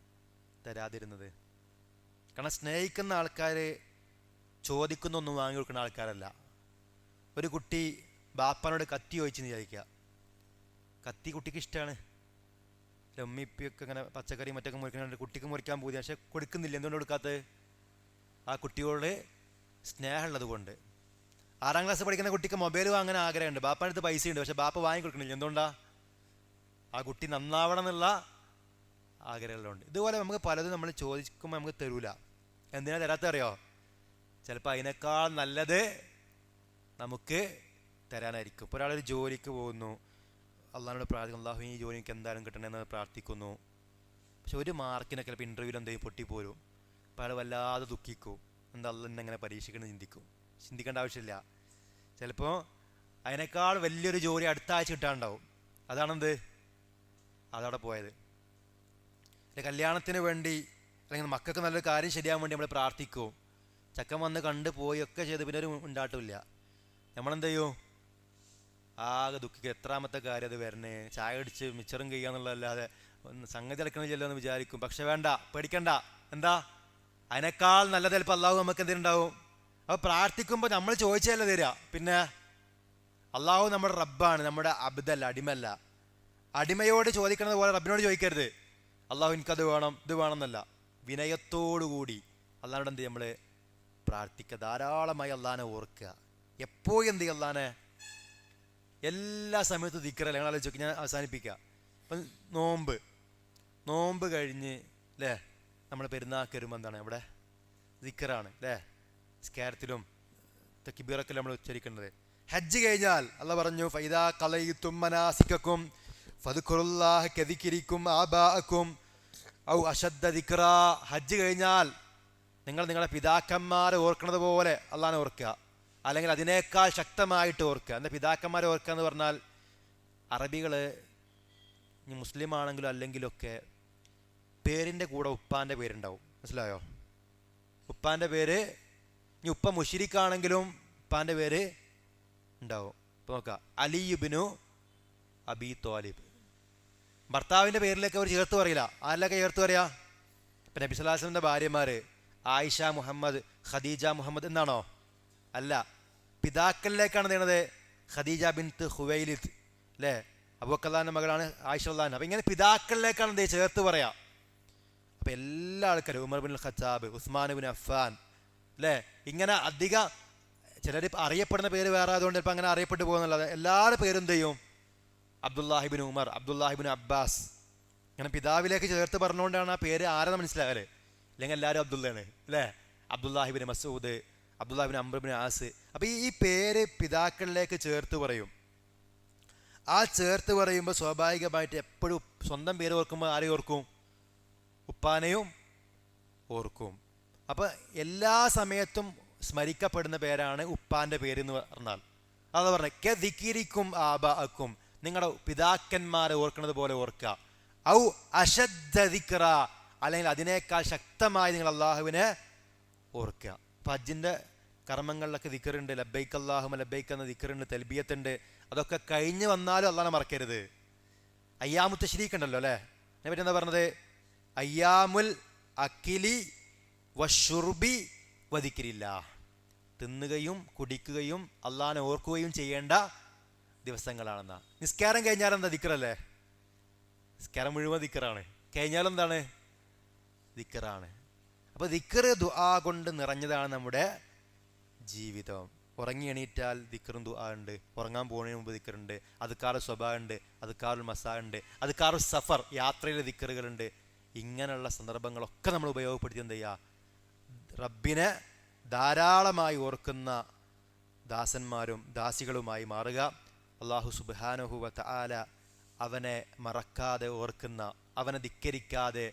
തരാതിരുന്നത്. കാരണം സ്നേഹിക്കുന്ന ആൾക്കാർ ചോദിക്കുന്നൊന്നും വാങ്ങി കൊടുക്കുന്ന ആൾക്കാരല്ല. ഒരു കുട്ടി ബാപ്പാനോട് കത്തി ചോദിച്ചെന്ന് വിചാരിക്കുക. കത്തി കുട്ടിക്ക് ഇഷ്ടമാണ്, ഉമ്മി ഇപ്പിയൊക്കെ ഇങ്ങനെ പച്ചക്കറി മറ്റൊക്കെ മുറിക്കുന്നുണ്ട്, കുട്ടിക്ക് മുറിക്കാൻ പോകുക, പക്ഷെ കൊടുക്കുന്നില്ല. എന്തുകൊണ്ട് കൊടുക്കാത്തത്? ആ കുട്ടിയോട് സ്നേഹമുള്ളത് കൊണ്ട്. 6ാം ക്ലാസ് പഠിക്കുന്ന കുട്ടിക്ക് മൊബൈൽ വാങ്ങാൻ ആഗ്രഹമുണ്ട്, ബാപ്പാൻ്റെ അടുത്ത് പൈസയുണ്ട്, പക്ഷെ ബാപ്പ വാങ്ങി കൊടുക്കണില്ല. എന്തുകൊണ്ടാ? ആ കുട്ടി നന്നാവണം എന്നുള്ള ആഗ്രഹങ്ങളുണ്ട്. ഇതുപോലെ നമുക്ക് പലതും നമ്മൾ ചോദിക്കുമ്പോൾ നമുക്ക് തരൂല. എന്തിനാ തരാത്ത അറിയോ? ചിലപ്പോൾ അതിനേക്കാൾ നല്ലത് നമുക്ക് തരാനായിരിക്കും. ഇപ്പോൾ ഒരാളൊരു ജോലിക്ക് പോകുന്നു, അള്ളാഹിനോട് പ്രാർത്ഥിക്കുന്നു, അള്ളാഹു ഈ ജോലി എനിക്ക് എന്തായാലും കിട്ടണമെന്ന് പ്രാർത്ഥിക്കുന്നു. പക്ഷെ ഒരു മാർക്കിനൊക്കെ ചിലപ്പോൾ ഇൻ്റർവ്യൂവിൽ എന്തെങ്കിലും പൊട്ടിപ്പോരും. അപ്പോൾ അയാൾ വല്ലാതെ ദുഃഖിക്കും. എന്താ അള്ളാഹ് എന്നെ എങ്ങനെ പരീക്ഷിക്കണം ചിന്തിക്കേണ്ട ആവശ്യമില്ല. ചിലപ്പോൾ അതിനേക്കാൾ വലിയൊരു ജോലി അടുത്ത ആഴ്ച കിട്ടാനുണ്ടാവും. അതാണെന്ത്, അതവിടെ പോയത്. കല്യാണത്തിന് വേണ്ടി അല്ലെങ്കിൽ മക്കൾക്ക് നല്ലൊരു കാര്യം ശരിയാകാൻ വേണ്ടി നമ്മൾ പ്രാർത്ഥിക്കും. ചക്കൻ വന്ന് കണ്ട് പോയി ഒക്കെ ചെയ്ത് പിന്നെ ഒരു ഉണ്ടാട്ടില്ല. നമ്മളെന്ത് ചെയ്യും? ആകെ ദുഃഖിക്കുക. എത്രാമത്തെ കാര്യം അത് വരണേ, ചായ അടിച്ച് മിച്ചറും കഴിയാന്നുള്ളതല്ലാതെ സംഗതി അടക്കണില്ലല്ലോ എന്ന് വിചാരിക്കും. പക്ഷെ വേണ്ട, പേടിക്കണ്ട. എന്താ, അതിനേക്കാൾ നല്ലത് ചിലപ്പോൾ അള്ളാഹു നമുക്ക് എന്തിനുണ്ടാവും. അപ്പോൾ പ്രാർത്ഥിക്കുമ്പോൾ നമ്മൾ ചോദിച്ചതല്ല തരിക. പിന്നെ അള്ളാഹു നമ്മുടെ റബ്ബാണ്, നമ്മുടെ അബ്ദല്ല, അടിമല്ല. അടിമയോട് ചോദിക്കുന്നത് പോലെ റബ്ബിനോട് ചോദിക്കരുത്. അള്ളാഹു എനിക്കത് വേണം ഇത് വേണം എന്നല്ല, വിനയത്തോടുകൂടി അള്ളാഹിനോട് എന്ത് നമ്മൾ പ്രാർത്ഥിക്കുക. ധാരാളമായി അള്ളാഹിനെ ഓർക്കുക. എപ്പോഴും എന്ത് ചെയ്യുക, അള്ളാഹിനെ എല്ലാ സമയത്തും ദിക്റല്ല. ഞങ്ങൾ ആലോചിച്ച് ഞാൻ അവസാനിപ്പിക്കുക. അപ്പം നോമ്പ് കഴിഞ്ഞ് അല്ലേ, നമ്മൾ പെരുന്നാൾക്ക് വരുമ്പോൾ എന്താണ് ഇവിടെ ദിക്റാണ് അല്ലേ, സ്കാരത്തിലും തക്ബീറൊക്കെ നമ്മൾ ഉച്ചരിക്കേണ്ടത്. ഹജ്ജ് കഴിഞ്ഞാൽ അള്ളാഹ് പറഞ്ഞു ഫൈദാ ഖളയ്തും മനാസികക്കും ഫദ്കുറുല്ലാഹ കദിക്രിക്കും ആബാഅക്കും ഔ അശദ്ദ ദിക്റാ. ഹജ്ജ് കഴിഞ്ഞാൽ നിങ്ങൾ നിങ്ങളുടെ പിതാക്കന്മാരെ ഓർക്കുന്നത് പോലെ അള്ളാഹിനെ ഓർക്കുക, അല്ലെങ്കിൽ അതിനേക്കാൾ ശക്തമായിട്ട് ഓർക്കുക. എന്താ പിതാക്കന്മാരെ ഓർക്കുക എന്ന് പറഞ്ഞാൽ, അറബികൾ മുസ്ലിം ആണെങ്കിലും അല്ലെങ്കിലൊക്കെ പേരിൻ്റെ കൂടെ ഉപ്പാൻ്റെ പേരുണ്ടാവും. മനസ്സിലായോ? ഉപ്പാൻ്റെ പേര്, ഇനി ഉപ്പ മുശ്രിക്കാണെങ്കിലും ഉപ്പാൻ്റെ പേര് ഉണ്ടാവും. ഇപ്പോൾ നോക്കാം, അലി ഇബ്നു അബി ത്വാലിബ്. ഭർത്താവിൻ്റെ പേരിലേക്ക് അവർ ചേർത്ത് പറയില്ല. ആരിലൊക്കെ ചേർത്ത് പറയാ? ഇപ്പം നബി സ്വല്ലല്ലാഹു അലൈഹി വസല്ലമയുടെ ഭാര്യമാർ ആയിഷ മുഹമ്മദ്, ഖദീജ മുഹമ്മദ് എന്നാണോ? അല്ല, പിതാക്കളിലേക്കാണ് നീണത്. ഖദീജ ബിൻത്ത് ഖുവൈലിദ് അല്ലേ, അബൂബക്കറിന്റെ മകളാണ് ആയിഷ റളിയല്ലാഹു അൻഹ. അപ്പം ഇങ്ങനെ പിതാക്കളിലേക്കാണ് എന്ത് ചേർത്ത് പറയാം. അപ്പം എല്ലാ ആൾക്കാരും Umar bin Khattab, Usman bin Affan അല്ലേ, ഇങ്ങനെ അധികം ചിലർ അറിയപ്പെടുന്ന പേര് വേറെ ആയതുകൊണ്ട് ചിലപ്പോൾ അങ്ങനെ അറിയപ്പെട്ടു പോകുന്നുള്ളത്. എല്ലാവരുടെ പേരും എന്ത് ചെയ്യും? അബ്ദുല്ലാഹിബിൻ ഉമർ, അബ്ദുല്ലാഹിബിൻ അബ്ബാസ്, അങ്ങനെ പിതാവിലേക്ക് ചേർത്ത് പറഞ്ഞുകൊണ്ടാണ് ആ പേര് ആരെന്ന് മനസ്സിലാകല്. അല്ലെങ്കിൽ എല്ലാവരും അബ്ദുള്ളയാണ് അല്ലേ. അബ്ദുല്ലാഹിബിൻ മസൂദ്, അബ്ദുല്ലാഹിബിൻ അംർ ബിൻ ആസ്. അപ്പം ഈ പേര് പിതാക്കളിലേക്ക് ചേർത്ത് പറയും. ആ ചേർത്ത് പറയുമ്പോൾ സ്വാഭാവികമായിട്ട് എപ്പോഴും സ്വന്തം പേര് ഓർക്കുമ്പോൾ ആരെയും ഓർക്കും? ഉപ്പാനെയും ഓർക്കും. അപ്പം എല്ലാ സമയത്തും സ്മരിക്കപ്പെടുന്ന പേരാണ് ഉപ്പാൻ്റെ പേര് എന്ന് പറഞ്ഞാൽ. അതാ പറഞ്ഞത് കെ ദിക്കിരിക്കും ആബാഅക്കും, നിങ്ങളുടെ പിതാക്കന്മാരെ ഓർക്കുന്നത് പോലെ ഓർക്കുക. ഔ അശദ്ദ ദിക്റ, അല്ലെങ്കിൽ അതിനേക്കാൾ ശക്തമായി നിങ്ങൾ അള്ളാഹുവിനെ ഓർക്കുക. അപ്പം ഹജ്ജിൻ്റെ കർമ്മങ്ങളിലൊക്കെ ദിക്റുണ്ട്, ലബ്ബൈക്ക് അല്ലാഹുമ്മ ലബ്ബൈക്ക് എന്ന ദിക്റുണ്ട്, തൽബിയത്തുണ്ട്. അതൊക്കെ കഴിഞ്ഞ് വന്നാലും അള്ളാഹനെ മറക്കരുത്. അയ്യാമു തശ്രീഖ് ഉണ്ടല്ലോ അല്ലേ, അതിനെ പറ്റി എന്താ പറഞ്ഞത്? അയ്യാമുൽ അക്കിലി വശുർബി വദിക്രില്ലാഹ്, തിന്നുകയും കുടിക്കുകയും അള്ളാഹനെ ഓർക്കുകയും ചെയ്യേണ്ട ദിവസങ്ങളാണെന്നാ. നിസ്കാരം കഴിഞ്ഞാൽ എന്താ ദിക്റല്ലേ? നിസ്കാരം മുഴുവൻ ദിക്റാണ്. കഴിഞ്ഞാലും എന്താണ്? ദിക്റാണ്. അപ്പോൾ ദിക്ർ ദുആ കൊണ്ട് നിറഞ്ഞതാണ് നമ്മുടെ ജീവിതം. ഉറങ്ങി എണീറ്റാൽ ദിക്റും ദുആ ഉണ്ട്, ഉറങ്ങാൻ പോകുന്നതിന് മുമ്പ് ദിക്റുണ്ട്, അദ്കാറുൽ സ്വബാ ഉണ്ട്, അദ്കാറുൽ മസാ ഉണ്ട്, അദ്കാറുൽ സഫർ യാത്രയിലെ ദിക്റുകളുണ്ട്. ഇങ്ങനെയുള്ള സന്ദർഭങ്ങളൊക്കെ നമ്മൾ ഉപയോഗപ്പെടുത്തി എന്ത് ചെയ്യുക? റബ്ബിനെ ധാരാളമായി ഓർക്കുന്ന ദാസന്മാരും ദാസികളുമായി മാറുക. അല്ലാഹു സുബ്ഹാനഹു വ തആല അവനെ മറക്കാതെ ഓർക്കുന്ന, അവനെ ധിക്കരിക്കാതെ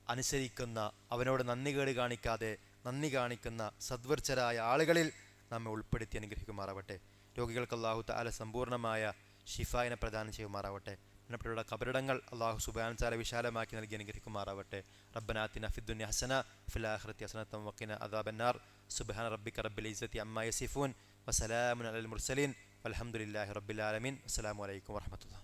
അനുസരിക്കുന്ന, അവനോട് നന്ദികേട് കാണിക്കാതെ നന്ദി കാണിക്കുന്ന സദ്വർച്ചരായ ആളുകളിൽ നമ്മെ ഉൾപ്പെടുത്തി അനുഗ്രഹിക്കുമാറാവട്ടെ. രോഗികൾക്ക് അല്ലാഹു തആല സമ്പൂർണ്ണമായ ഷിഫായിനെ പ്രദാനം ചെയ്യുമാറാവട്ടെ. മരണപ്പെട്ടവരുടെ കബറിടങ്ങൾ അല്ലാഹു സുബ്ഹാനഹു വ തആല വിശാലമാക്കി നൽകി അനുഗ്രഹിക്കുമാറാവട്ടെ. റബ്ബനാ ആതിനാ ഫിദ്ദുനിയ ഹസന ഫിൽ ആഖിറതി ഹസനത വഖിനാ അദാബന്നാർ. സുബ്ഹാന റബ്ബിക റബ്ബിൽ ഇസ്സതി അമ്മാ യസിഫൂൻ വസലാമുൻ അലൽ മുർസലീൻ വൽഹംദുലില്ലാഹി റബ്ബിൽ ആലമീൻ. അസ്സലാമു അലൈക്കും വറഹ്മത്തുള്ളാഹി.